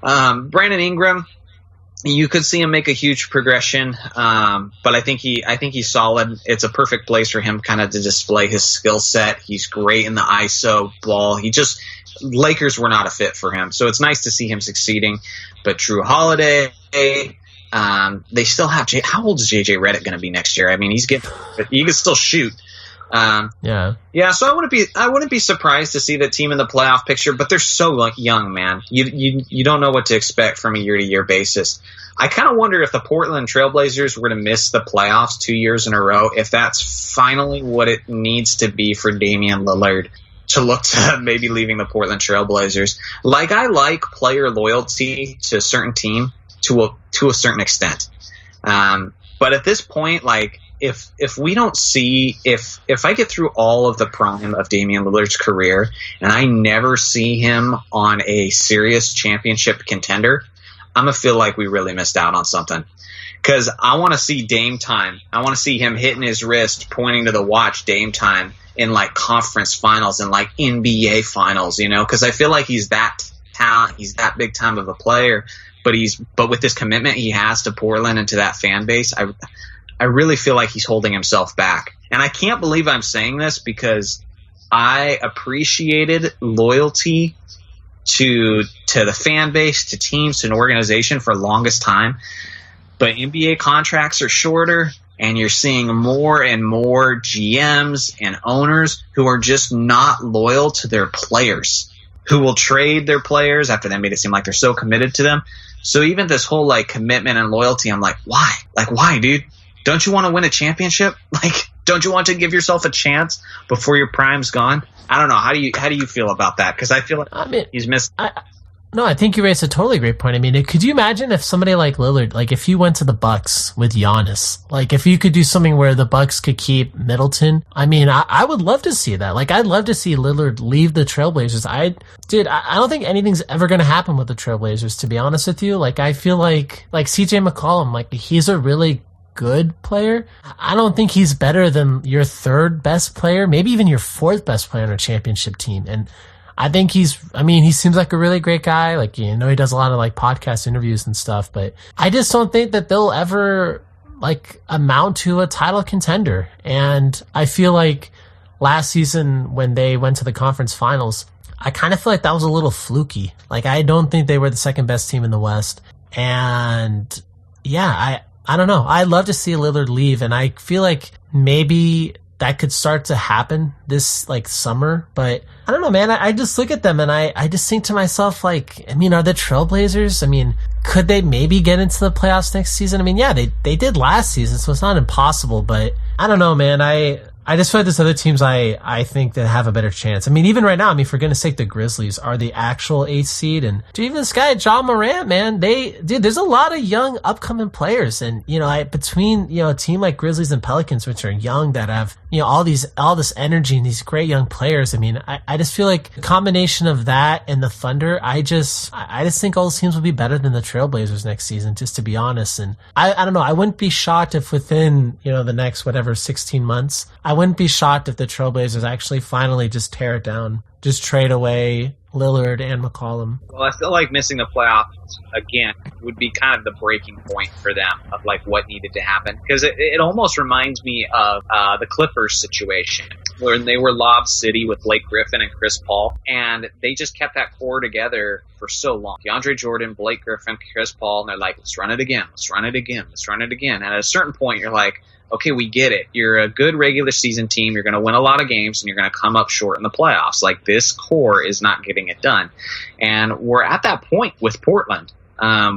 Brandon Ingram, you could see him make a huge progression, but I think he's solid. It's a perfect place for him kind of to display his skill set. He's great in the ISO ball. Lakers were not a fit for him, so it's nice to see him succeeding. But Drew Holiday, they still have how old is JJ Redick going to be next year? I mean, he can still shoot. Yeah. So I wouldn't be surprised to see the team in the playoff picture, but they're so young, man. You don't know what to expect from a year-to-year basis. I kind of wonder if the Portland Trailblazers were to miss the playoffs 2 years in a row, if that's finally what it needs to be for Damian Lillard to look to maybe leaving the Portland Trailblazers. Like, I like player loyalty to a certain team to a certain extent, but at this point, like, if we don't see, if I get through all of the prime of Damian Lillard's career and I never see him on a serious championship contender, I'm going to feel like we really missed out on something. Because I want to see Dame time. I want to see him hitting his wrist, pointing to the watch, Dame time in like conference finals and like NBA finals, because I feel like he's that talent. He's that big time of a player, but with this commitment he has to Portland and to that fan base, I really feel like he's holding himself back. And I can't believe I'm saying this because I appreciated loyalty to the fan base, to teams, to an organization for the longest time. But NBA contracts are shorter, and you're seeing more and more GMs and owners who are just not loyal to their players, who will trade their players after they made it seem like they're so committed to them. So even this whole like commitment and loyalty, I'm like, why? Like, why, dude? Don't you want to win a championship? Like, don't you want to give yourself a chance before your prime's gone? I don't know. How do you feel about that? Because I feel like he's missed. No, I think you raised a totally great point. I mean, could you imagine if somebody like Lillard, like if you went to the Bucks with Giannis, like if you could do something where the Bucks could keep Middleton? I mean, I would love to see that. Like, I'd love to see Lillard leave the Trailblazers. I don't think anything's ever going to happen with the Trailblazers, to be honest with you. Like, I feel like CJ McCollum, like he's a really good player. I don't think he's better than your third best player, maybe even your fourth best player on a championship team. And I think he seems like a really great guy. Like, he does a lot of like podcast interviews and stuff, but I just don't think that they'll ever like amount to a title contender. And I feel like last season when they went to the conference finals, I kind of feel like that was a little fluky. Like, I don't think they were the second best team in the West. And yeah, I don't know. I'd love to see Lillard leave, and I feel like maybe that could start to happen this like summer, but I don't know, man. I just look at them and I just think to myself, like, I mean, are the Trailblazers, I mean, could they maybe get into the playoffs next season? I mean, yeah, they did last season, so it's not impossible, but I don't know, man. I just feel like there's other teams I think that have a better chance. I mean, even right now, I mean, for goodness sake, the Grizzlies are the actual 8th seed. And dude, even this guy, John Morant, man, there's a lot of young upcoming players. And, between, a team like Grizzlies and Pelicans, which are young, that have, all this energy and these great young players. I mean, I just feel like the combination of that and the Thunder, I just think all those teams will be better than the Trailblazers next season, just to be honest. And I don't know, I wouldn't be shocked if within, the next, 16 months, I wouldn't be shocked if the Trailblazers actually finally just tear it down, just trade away Lillard and McCollum. Well, I feel like missing the playoffs again would be kind of the breaking point for them of like what needed to happen, because it almost reminds me of the Clippers situation when they were Lob City with Blake Griffin and Chris Paul, and they just kept that core together for so long. DeAndre Jordan, Blake Griffin, Chris Paul, and they're like, let's run it again, let's run it again, let's run it again. And at a certain point, you're like, okay, we get it. You're a good regular season team. You're going to win a lot of games, and you're going to come up short in the playoffs. Like, this core is not getting it done. And we're at that point with Portland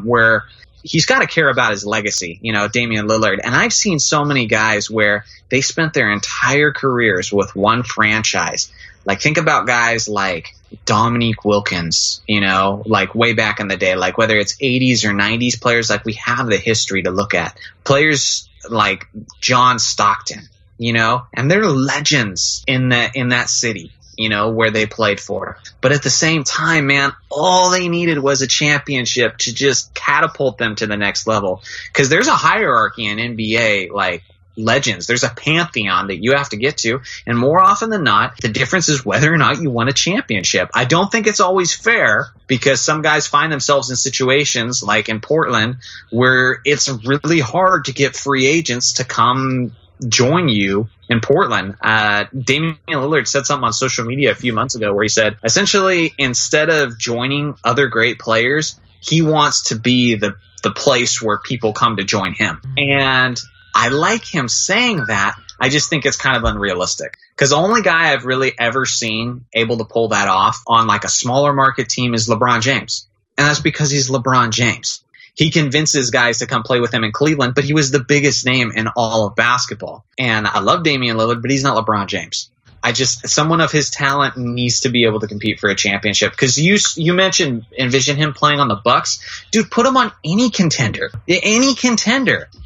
where he's got to care about his legacy, Damian Lillard. And I've seen so many guys where they spent their entire careers with one franchise. Like, think about guys like Dominique Wilkins, like way back in the day, like whether it's 80s or 90s players, like we have the history to look at. Players like John Stockton, and they're legends in that city, where they played for. But at the same time, man, all they needed was a championship to just catapult them to the next level. Because there's a hierarchy in NBA, like legends. There's a pantheon that you have to get to. And more often than not, the difference is whether or not you won a championship. I don't think it's always fair, because some guys find themselves in situations like in Portland where it's really hard to get free agents to come join you in Portland. Damian Lillard said something on social media a few months ago where he said, essentially, instead of joining other great players, he wants to be the place where people come to join him. And I like him saying that. I just think it's kind of unrealistic, because the only guy I've really ever seen able to pull that off on like a smaller market team is LeBron James. And that's because he's LeBron James. He convinces guys to come play with him in Cleveland, but he was the biggest name in all of basketball. And I love Damian Lillard, but he's not LeBron James. Someone of his talent needs to be able to compete for a championship. Because you mentioned, envision him playing on the Bucks. Dude, put him on any contender.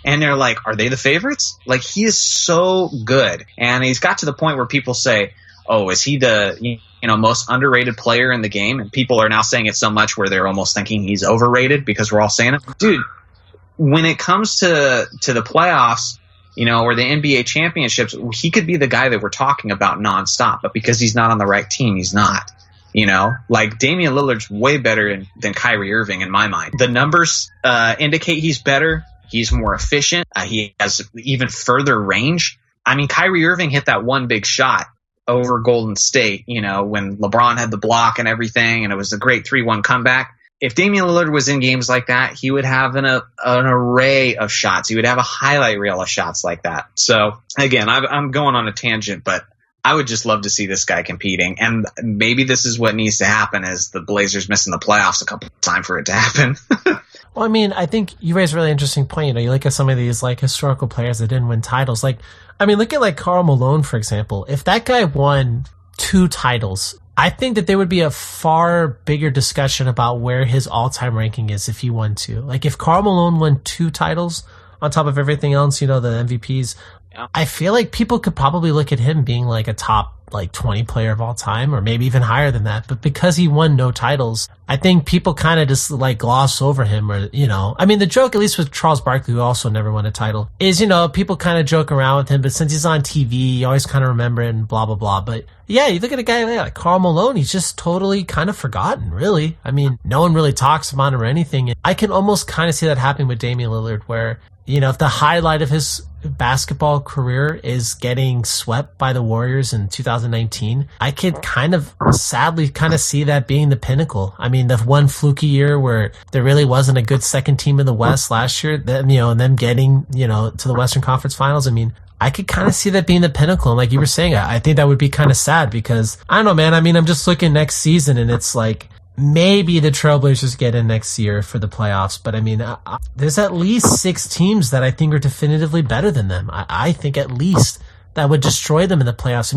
And they're like, are they the favorites? Like, he is so good. And he's got to the point where people say, oh, is he the most underrated player in the game? And people are now saying it so much where they're almost thinking he's overrated because we're all saying it. Dude, when it comes to the playoffs, or the NBA championships, he could be the guy that we're talking about nonstop. But because he's not on the right team, he's not. Like Damian Lillard's way better than Kyrie Irving in my mind. The numbers indicate he's better. He's more efficient. He has even further range. I mean, Kyrie Irving hit that one big shot over Golden State, when LeBron had the block and everything, and it was a great 3-1 comeback. If Damian Lillard was in games like that, he would have an array of shots. He would have a highlight reel of shots like that. So, again, I'm going on a tangent, but I would just love to see this guy competing. And maybe this is what needs to happen, is the Blazers missing the playoffs a couple of times for it to happen. Well, I mean, I think you raised a really interesting point. You look at some of these like historical players that didn't win titles. Like, I mean, look at like Karl Malone, for example. If that guy won 2 titles, I think that there would be a far bigger discussion about where his all-time ranking is if he won 2. Like, if Karl Malone won 2 titles on top of everything else, the MVPs, I feel like people could probably look at him being like a top like 20 player of all time, or maybe even higher than that. But because he won no titles, I think people kind of just like gloss over him, or, I mean, the joke, at least with Charles Barkley, who also never won a title, is, people kind of joke around with him, but since he's on TV, you always kind of remember it and blah, blah, blah. But yeah, you look at a guy like Karl Malone, he's just totally kind of forgotten, really. I mean, no one really talks about him or anything. I can almost kind of see that happening with Damian Lillard, where, if the highlight of his basketball career is getting swept by the Warriors in 2019, I could kind of sadly kind of see that being the pinnacle. I mean, the one fluky year where there really wasn't a good second team in the West last year, then, and them getting, to the Western Conference Finals. I mean, I could kind of see that being the pinnacle. And like you were saying, I think that would be kind of sad, because I don't know, man. I mean, I'm just looking next season, and it's like, maybe the Trailblazers get in next year for the playoffs, but I mean, there's at least 6 teams that I think are definitively better than them. I think at least that would destroy them in the playoffs.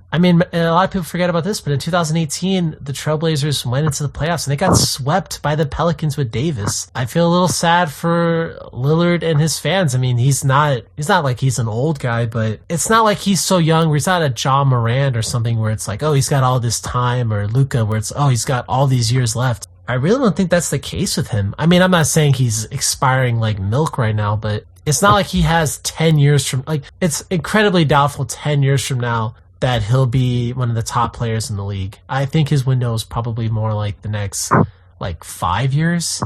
I mean, a lot of people forget about this, but in 2018, the Trailblazers went into the playoffs and they got swept by the Pelicans with Davis. I feel a little sad for Lillard and his fans. I mean, he's not like he's an old guy, but it's not like he's so young where he's not a John Morant or something where it's like, oh, he's got all this time, or Luka where it's, oh, he's got all these years left. I really don't think that's the case with him. I mean, I'm not saying he's expiring like milk right now, but it's not like he has 10 years from, like, it's incredibly doubtful 10 years from now that he'll be one of the top players in the league. I think his window is probably more like the next 5 years.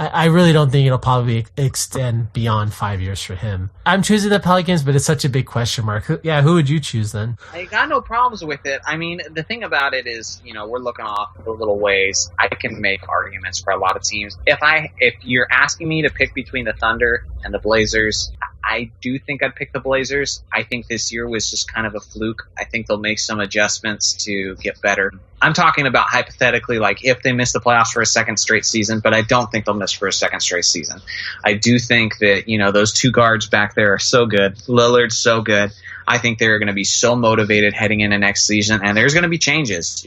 I really don't think it'll probably extend beyond 5 years for him. I'm choosing the Pelicans, but it's such a big question mark. Who would you choose then? I got no problems with it. I mean, the thing about it is, we're looking off a little ways. I can make arguments for a lot of teams. If you're asking me to pick between the Thunder and the Blazers, I do think I'd pick the Blazers. I think this year was just kind of a fluke. I think they'll make some adjustments to get better. I'm talking about hypothetically, like if they miss the playoffs for a second straight season, but I don't think they'll miss for a second straight season. I do think that, those two guards back there are so good. Lillard's so good. I think they're going to be so motivated heading into next season, and there's going to be changes.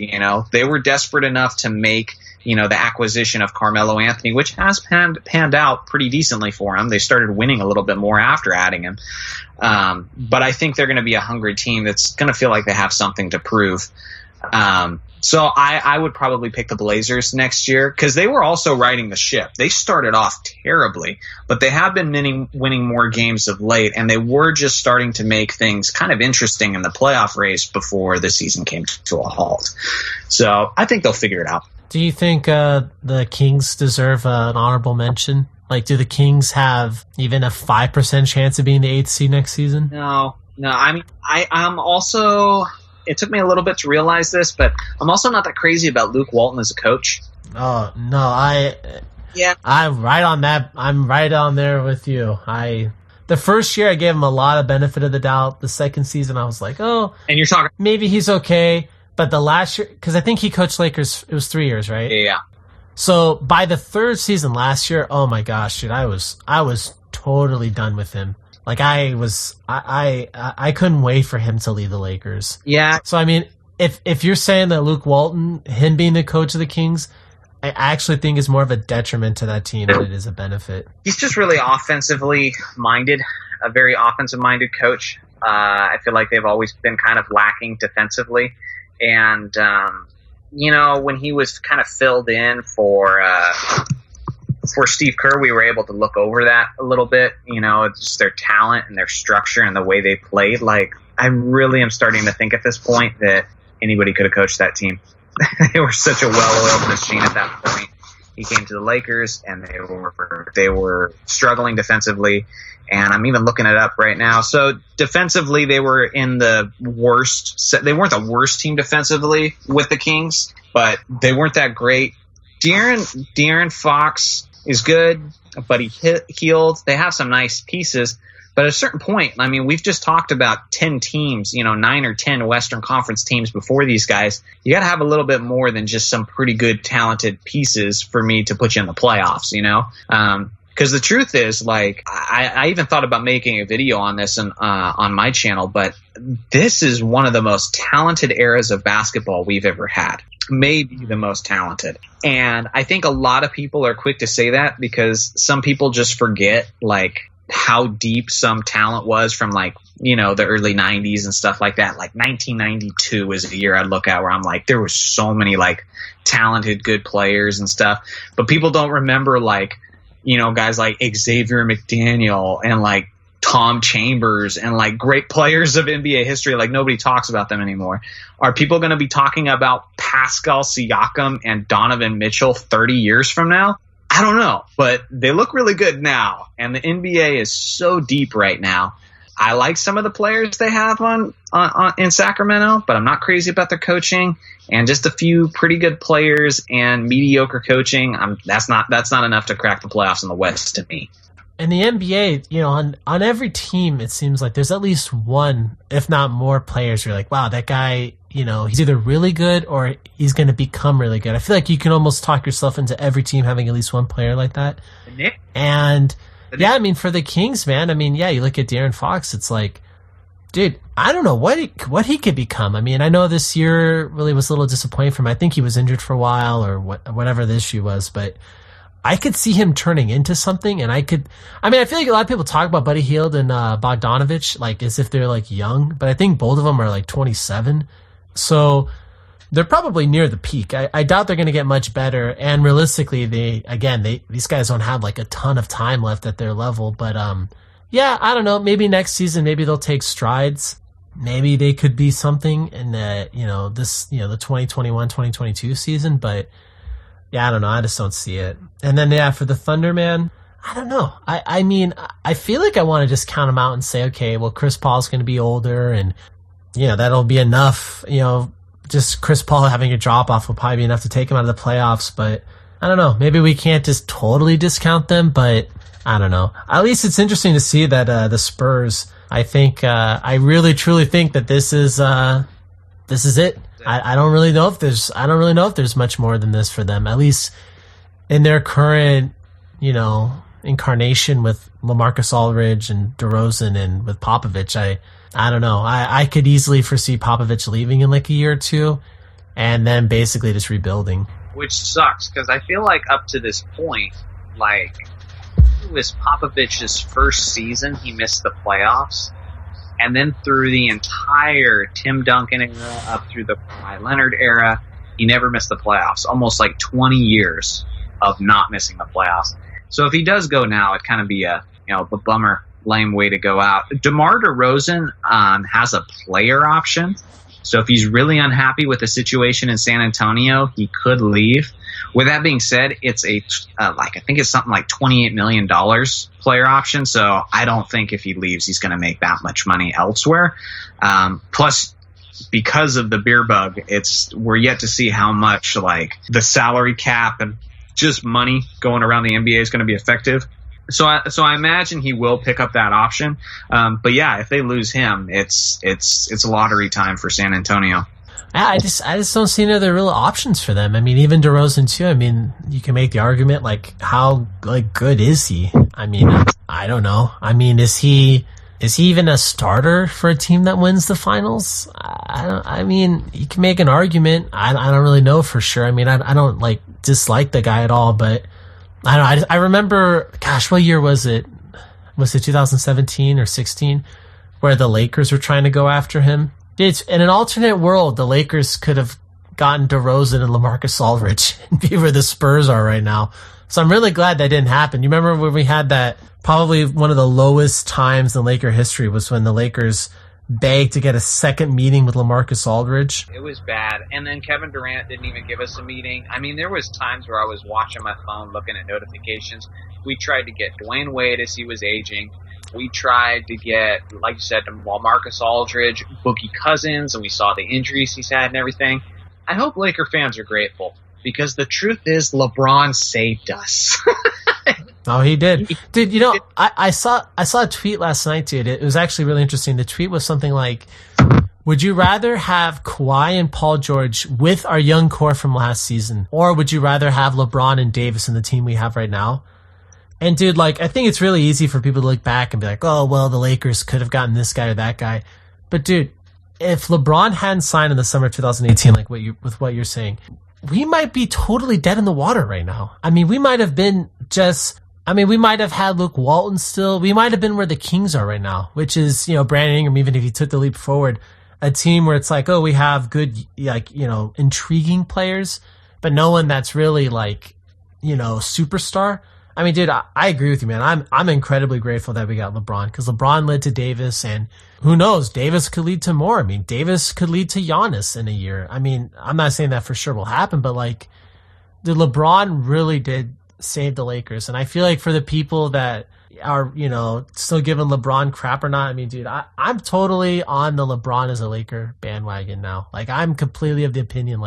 They were desperate enough to make the acquisition of Carmelo Anthony, which has panned out pretty decently for him. They started winning a little bit more after adding him. But I think they're going to be a hungry team that's going to feel like they have something to prove. So I would probably pick the Blazers next year because they were also riding the ship. They started off terribly, but they have been winning more games of late, and they were just starting to make things kind of interesting in the playoff race before the season came to a halt. So I think they'll figure it out. Do you think the Kings deserve an honorable mention? Like, do the Kings have even a 5% chance of being the 8th seed next season? No. I mean, I'm also... It took me a little bit to realize this, but I'm also not that crazy about Luke Walton as a coach. Oh, no, I'm right on that. I'm right on there with you. The first year I gave him a lot of benefit of the doubt. The second season I was like, oh, and you're talking maybe he's okay. But the last year, because I think he coached Lakers, it was 3 years, right? Yeah. So by the third season last year, oh my gosh, dude, I was totally done with him. Like I couldn't wait for him to leave the Lakers. Yeah. So I mean, if you're saying that Luke Walton, him being the coach of the Kings, I actually think is more of a detriment to that team than it is a benefit. He's just really offensively minded, a very offensive minded coach. I feel like they've always been kind of lacking defensively, and when he was kind of filled in for Steve Kerr, we were able to look over that a little bit, just their talent and their structure and the way they played. Like, I really am starting to think at this point that anybody could have coached that team. They were such a well-oiled machine at that point. He came to the Lakers, and they were struggling defensively, and I'm even looking it up right now. So defensively, they were in the worst. They weren't the worst team defensively with the Kings, but they weren't that great. De'Aaron Fox is good, but he healed. They have some nice pieces. But at a certain point, I mean, we've just talked about 10 teams, 9 or 10 Western Conference teams before these guys. You got to have a little bit more than just some pretty good, talented pieces for me to put you in the playoffs, Because the truth is, like, I even thought about making a video on this on my channel, but this is one of the most talented eras of basketball we've ever had. Maybe the most talented. And I think a lot of people are quick to say that because some people just forget, like, how deep some talent was from, like, the early 90s and stuff like that. Like 1992 is a year I'd look at where I'm like, there were so many, like, talented, good players and stuff. But people don't remember, like, guys like Xavier McDaniel and, like, Tom Chambers and, like, great players of NBA history. Like, nobody talks about them anymore. Are people going to be talking about Pascal Siakam and Donovan Mitchell 30 years from now? I don't know, but they look really good now, and the NBA is so deep right now. I like some of the players they have on in Sacramento, but I'm not crazy about their coaching. And just a few pretty good players and mediocre coaching, that's not enough to crack the playoffs in the West to me. In the NBA, on every team, it seems like there's at least one, if not more, players where you're like, wow, that guy, he's either really good or he's going to become really good. I feel like you can almost talk yourself into every team having at least one player like that. And yeah, I mean, for the Kings, man, I mean, yeah, you look at De'Aaron Fox, it's like, dude, I don't know what he could become. I mean, I know this year really was a little disappointing for him. I think he was injured for a while or whatever the issue was, but I could see him turning into something, and I feel like a lot of people talk about Buddy Hield and Bogdanovich like as if they're, like, young, but I think both of them are, like, 27. So they're probably near the peak. I doubt they're going to get much better. And realistically, these guys don't have, like, a ton of time left at their level. But yeah, I don't know. Maybe next season, maybe they'll take strides. maybe they could be something in the, the 2021-2022 season, but yeah, I don't know. I just don't see it. And then, yeah, for the Thunder, man, I don't know. I mean, I feel like I want to just count them out and say, okay, well, Chris Paul's going to be older and, that'll be enough. Just Chris Paul having a drop-off will probably be enough to take him out of the playoffs, but I don't know. Maybe we can't just totally discount them, but I don't know. At least it's interesting to see that the Spurs, I think, I really truly think that this is it. I don't really know if there's much more than this for them, at least in their current, incarnation with LaMarcus Aldridge and DeRozan and with Popovich. I don't know. I could easily foresee Popovich leaving in like a year or two and then basically just rebuilding. Which sucks, because I feel like up to this point, like, it was Popovich's first season, he missed the playoffs. And then through the entire Tim Duncan era, up through the Kawhi Leonard era, he never missed the playoffs. Almost like 20 years of not missing the playoffs. So if he does go now, it'd kind of be a bummer, lame way to go out. DeMar DeRozan has a player option. So if he's really unhappy with the situation in San Antonio, he could leave. With that being said, it's I think it's something like $28 million player option. So I don't think if he leaves, he's going to make that much money elsewhere. Plus, because of the beer bug, we're yet to see how much like the salary cap and just money going around the NBA is going to be effective. So I imagine he will pick up that option. But yeah, if they lose him, it's lottery time for San Antonio. I just don't see any other real options for them. I mean, even DeRozan too. I mean, you can make the argument like how good is he? I mean, I don't know. I mean, is he even a starter for a team that wins the finals? I mean, you can make an argument. I don't really know for sure. I mean, I don't dislike the guy at all, but I don't know. I remember, gosh, what year was it? Was it 2017 or 16 where the Lakers were trying to go after him? It's in an alternate world, the Lakers could have gotten DeRozan and LaMarcus Aldridge and be where the Spurs are right now. So I'm really glad that didn't happen. You remember when we had that, probably one of the lowest times in Laker history was when the Lakers begged to get a second meeting with LaMarcus Aldridge. It was bad. And then Kevin Durant didn't even give us a meeting. I mean, there was times where I was watching my phone, looking at notifications. We tried to get Dwayne Wade as he was aging. We tried to get, like you said, LaMarcus Aldridge, Boogie Cousins, and we saw the injuries he's had and everything. I hope Laker fans are grateful, because the truth is LeBron saved us. Oh, he did. Dude, I saw a tweet last night, dude. It was actually really interesting. The tweet was something like, would you rather have Kawhi and Paul George with our young core from last season, or would you rather have LeBron and Davis in the team we have right now? And dude, I think it's really easy for people to look back and be like, oh, well, the Lakers could have gotten this guy or that guy. But dude, if LeBron hadn't signed in the summer of 2018, with what you're saying, we might be totally dead in the water right now. I mean, we might have had Luke Walton still. We might have been where the Kings are right now, which is, Brandon Ingram, even if he took the leap forward, a team where it's like, oh, we have good, intriguing players, but no one that's really superstar. I mean, dude, I agree with you, man. I'm incredibly grateful that we got LeBron, because LeBron led to Davis, and who knows, Davis could lead to more. I mean, Davis could lead to Giannis in a year. I mean, I'm not saying that for sure will happen, but the LeBron really did save the Lakers. And I feel like for the people that are, still giving LeBron crap or not, I mean, dude, I'm totally on the LeBron as a Laker bandwagon now. I'm completely of the opinion,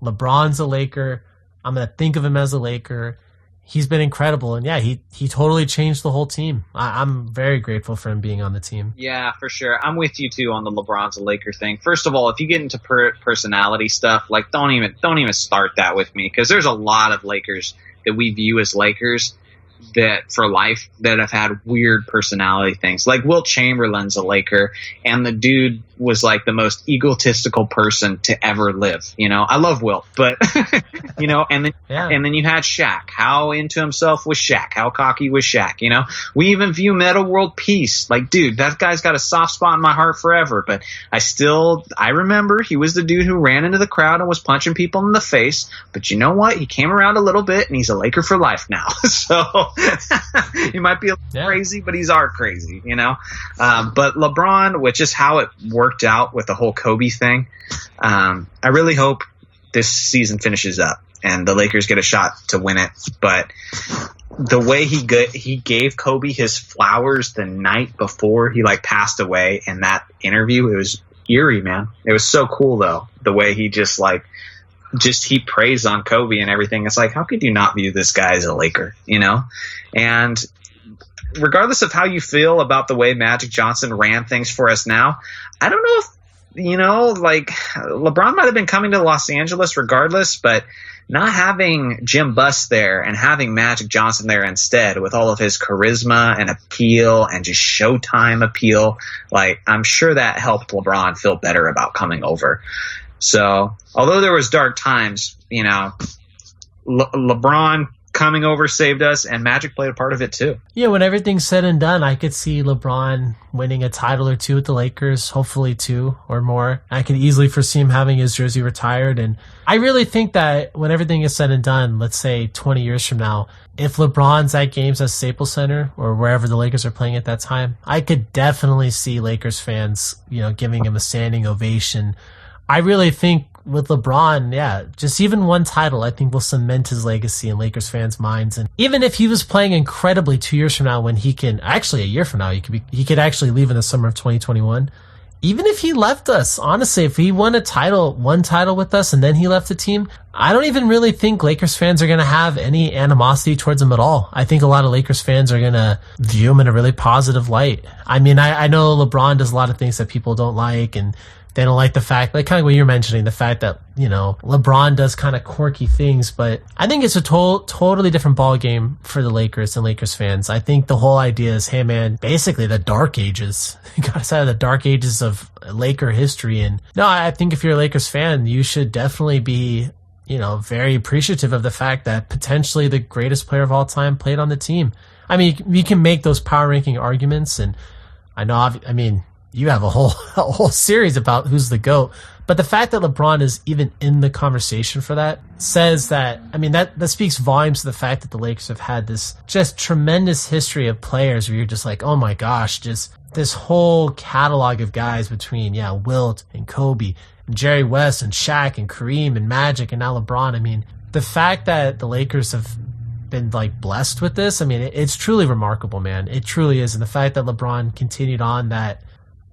LeBron's a Laker. I'm going to think of him as a Laker. He's been incredible, and yeah, he totally changed the whole team. I'm very grateful for him being on the team. Yeah, for sure. I'm with you too on the LeBron's a Laker thing. First of all, if you get into personality stuff, don't even start that with me, because there's a lot of Lakers that we view as Lakers that for life that have had weird personality things. Like Wilt Chamberlain's a Laker, and the dude was the most egotistical person to ever live. I love Wilt, but and then you had Shaq. How into himself was Shaq? How cocky was Shaq? We even view Metta World Peace. Dude, that guy's got a soft spot in my heart forever. But I remember he was the dude who ran into the crowd and was punching people in the face. But you know what? He came around a little bit, and he's a Laker for life now. So he might be a little crazy, but he's our crazy. But LeBron, which is how it worked worked out with the whole Kobe thing. I really hope this season finishes up and the Lakers get a shot to win it. But the way he gave Kobe his flowers the night before he like passed away in that interview, it was eerie, man. It was so cool though. The way he just he praised on Kobe and everything. It's like, how could you not view this guy as a Laker, you know? And regardless of how you feel about the way Magic Johnson ran things for us now, I don't know if, you know, like LeBron might have been coming to Los Angeles regardless, but not having Jim Buss there and having Magic Johnson there instead with all of his charisma and appeal and just Showtime appeal, like I'm sure that helped LeBron feel better about coming over. So although there was dark times, you know, LeBron coming over saved us, and Magic played a part of it too. Yeah, when everything's said and done, I could see LeBron winning a title or two with the Lakers, hopefully 2 or more. I could easily foresee him having his jersey retired. And I really think that when everything is said and done, let's say 20 years from now, if LeBron's at games at Staples Center or wherever the Lakers are playing at that time, I could definitely see Lakers fans, you know, giving him a standing ovation. I really think with LeBron, yeah, just even one title, I think will cement his legacy in Lakers fans' minds. And even if he was playing incredibly 2 years from now, when he can actually a year from now, he could actually leave in the summer of 2021. Even if he left us, honestly, if he won one title with us and then he left the team, I don't even really think Lakers fans are going to have any animosity towards him at all. I think a lot of Lakers fans are going to view him in a really positive light. I mean, I know LeBron does a lot of things that people don't like, and they don't like the fact, like kind of what you're mentioning, the fact that, you know, LeBron does kind of quirky things, but I think it's a totally different ball game for the Lakers and Lakers fans. I think the whole idea is, hey man, basically the dark ages. You got us out of the dark ages of Laker history. And no, I think if you're a Lakers fan, you should definitely be, you know, very appreciative of the fact that potentially the greatest player of all time played on the team. I mean, you can make those power ranking arguments, and I mean, you have a whole series about who's the GOAT. But the fact that LeBron is even in the conversation for that says that, I mean, that speaks volumes to the fact that the Lakers have had this just tremendous history of players where you're just like, oh my gosh, just this whole catalog of guys between, yeah, Wilt and Kobe and Jerry West and Shaq and Kareem and Magic and now LeBron. I mean, the fact that the Lakers have been like blessed with this, I mean, it's truly remarkable, man. It truly is. And the fact that LeBron continued on that,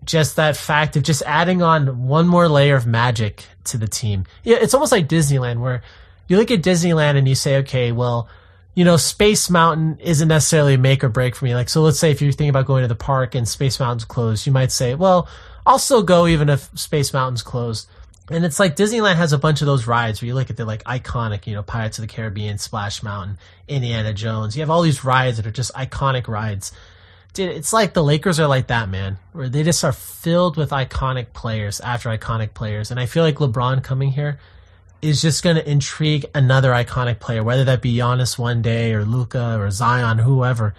just that fact of just adding on one more layer of magic to the team. Yeah, it's almost like Disneyland, where you look at Disneyland and you say, okay, well, you know, Space Mountain isn't necessarily a make or break for me. Like, so let's say if you're thinking about going to the park and Space Mountain's closed, you might say, well, I'll still go even if Space Mountain's closed. And it's like Disneyland has a bunch of those rides where you look at the like iconic, you know, Pirates of the Caribbean, Splash Mountain, Indiana Jones. You have all these rides that are just iconic rides. Dude, it's like the Lakers are like that, man, where they just are filled with iconic players after iconic players. And I feel like LeBron coming here is just going to intrigue another iconic player, whether that be Giannis one day or Luka or Zion, whoever.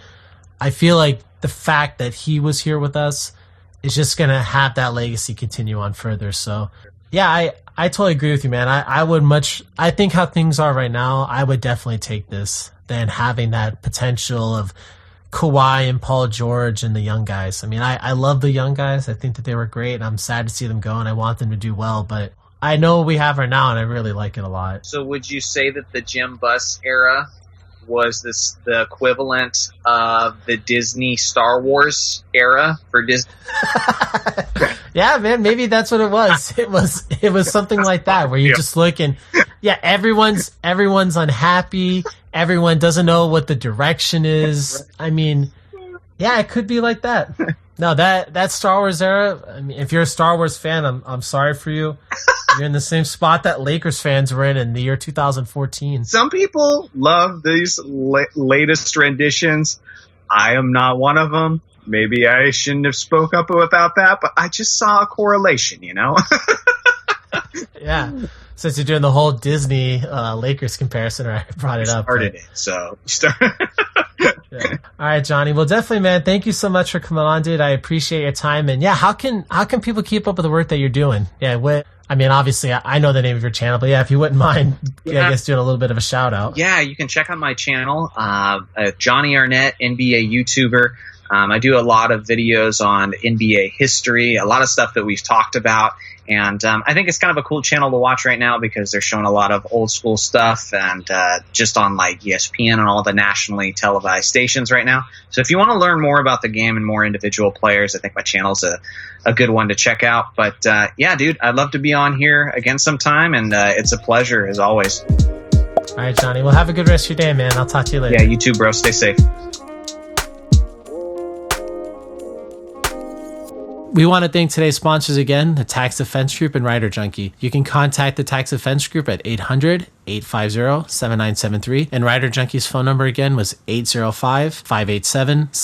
I feel like the fact that he was here with us is just going to have that legacy continue on further. So, yeah, I totally agree with you, man. I think how things are right now, I would definitely take this than having that potential of Kawhi and Paul George and the young guys. I mean, I love the young guys. I think that they were great, and I'm sad to see them go, and I want them to do well. But I know what we have right now, and I really like it a lot. So would you say that the Jim Buss era was the equivalent of the Disney Star Wars era for Disney? Yeah, man, maybe that's what it was. It was something like that, where you just look and, yeah, everyone's unhappy. Everyone doesn't know what the direction is. I mean, yeah, it could be like that. No, that Star Wars era, I mean, if you're a Star Wars fan, I'm sorry for you. You're in the same spot that Lakers fans were in the year 2014. Some people love these latest renditions. I am not one of them. Maybe I shouldn't have spoke up about that, but I just saw a correlation, you know? Yeah. Since you're doing the whole Disney Lakers comparison, I brought it up. Started it, so. Yeah. All right, Johnny. Well, definitely, man. Thank you so much for coming on, dude. I appreciate your time. And yeah, how can people keep up with the work that you're doing? Yeah, I mean, obviously, I know the name of your channel, but yeah, if you wouldn't mind, I guess doing a little bit of a shout out. Yeah, you can check out my channel, Jonny Arnett, NBA YouTuber. I do a lot of videos on NBA history, a lot of stuff that we've talked about. And I think it's kind of a cool channel to watch right now because they're showing a lot of old school stuff and just on like ESPN and all the nationally televised stations right now. So if you want to learn more about the game and more individual players, I think my channel's a good one to check out. But yeah, dude, I'd love to be on here again sometime. And it's a pleasure as always. All right, Johnny. Well, have a good rest of your day, man. I'll talk to you later. Yeah, you too, bro. Stay safe. We want to thank today's sponsors again, the Tax Defense Group and Writer Junkie. You can contact the Tax Defense Group at 800-850-7973. And Writer Junkie's phone number again was 805-587-7.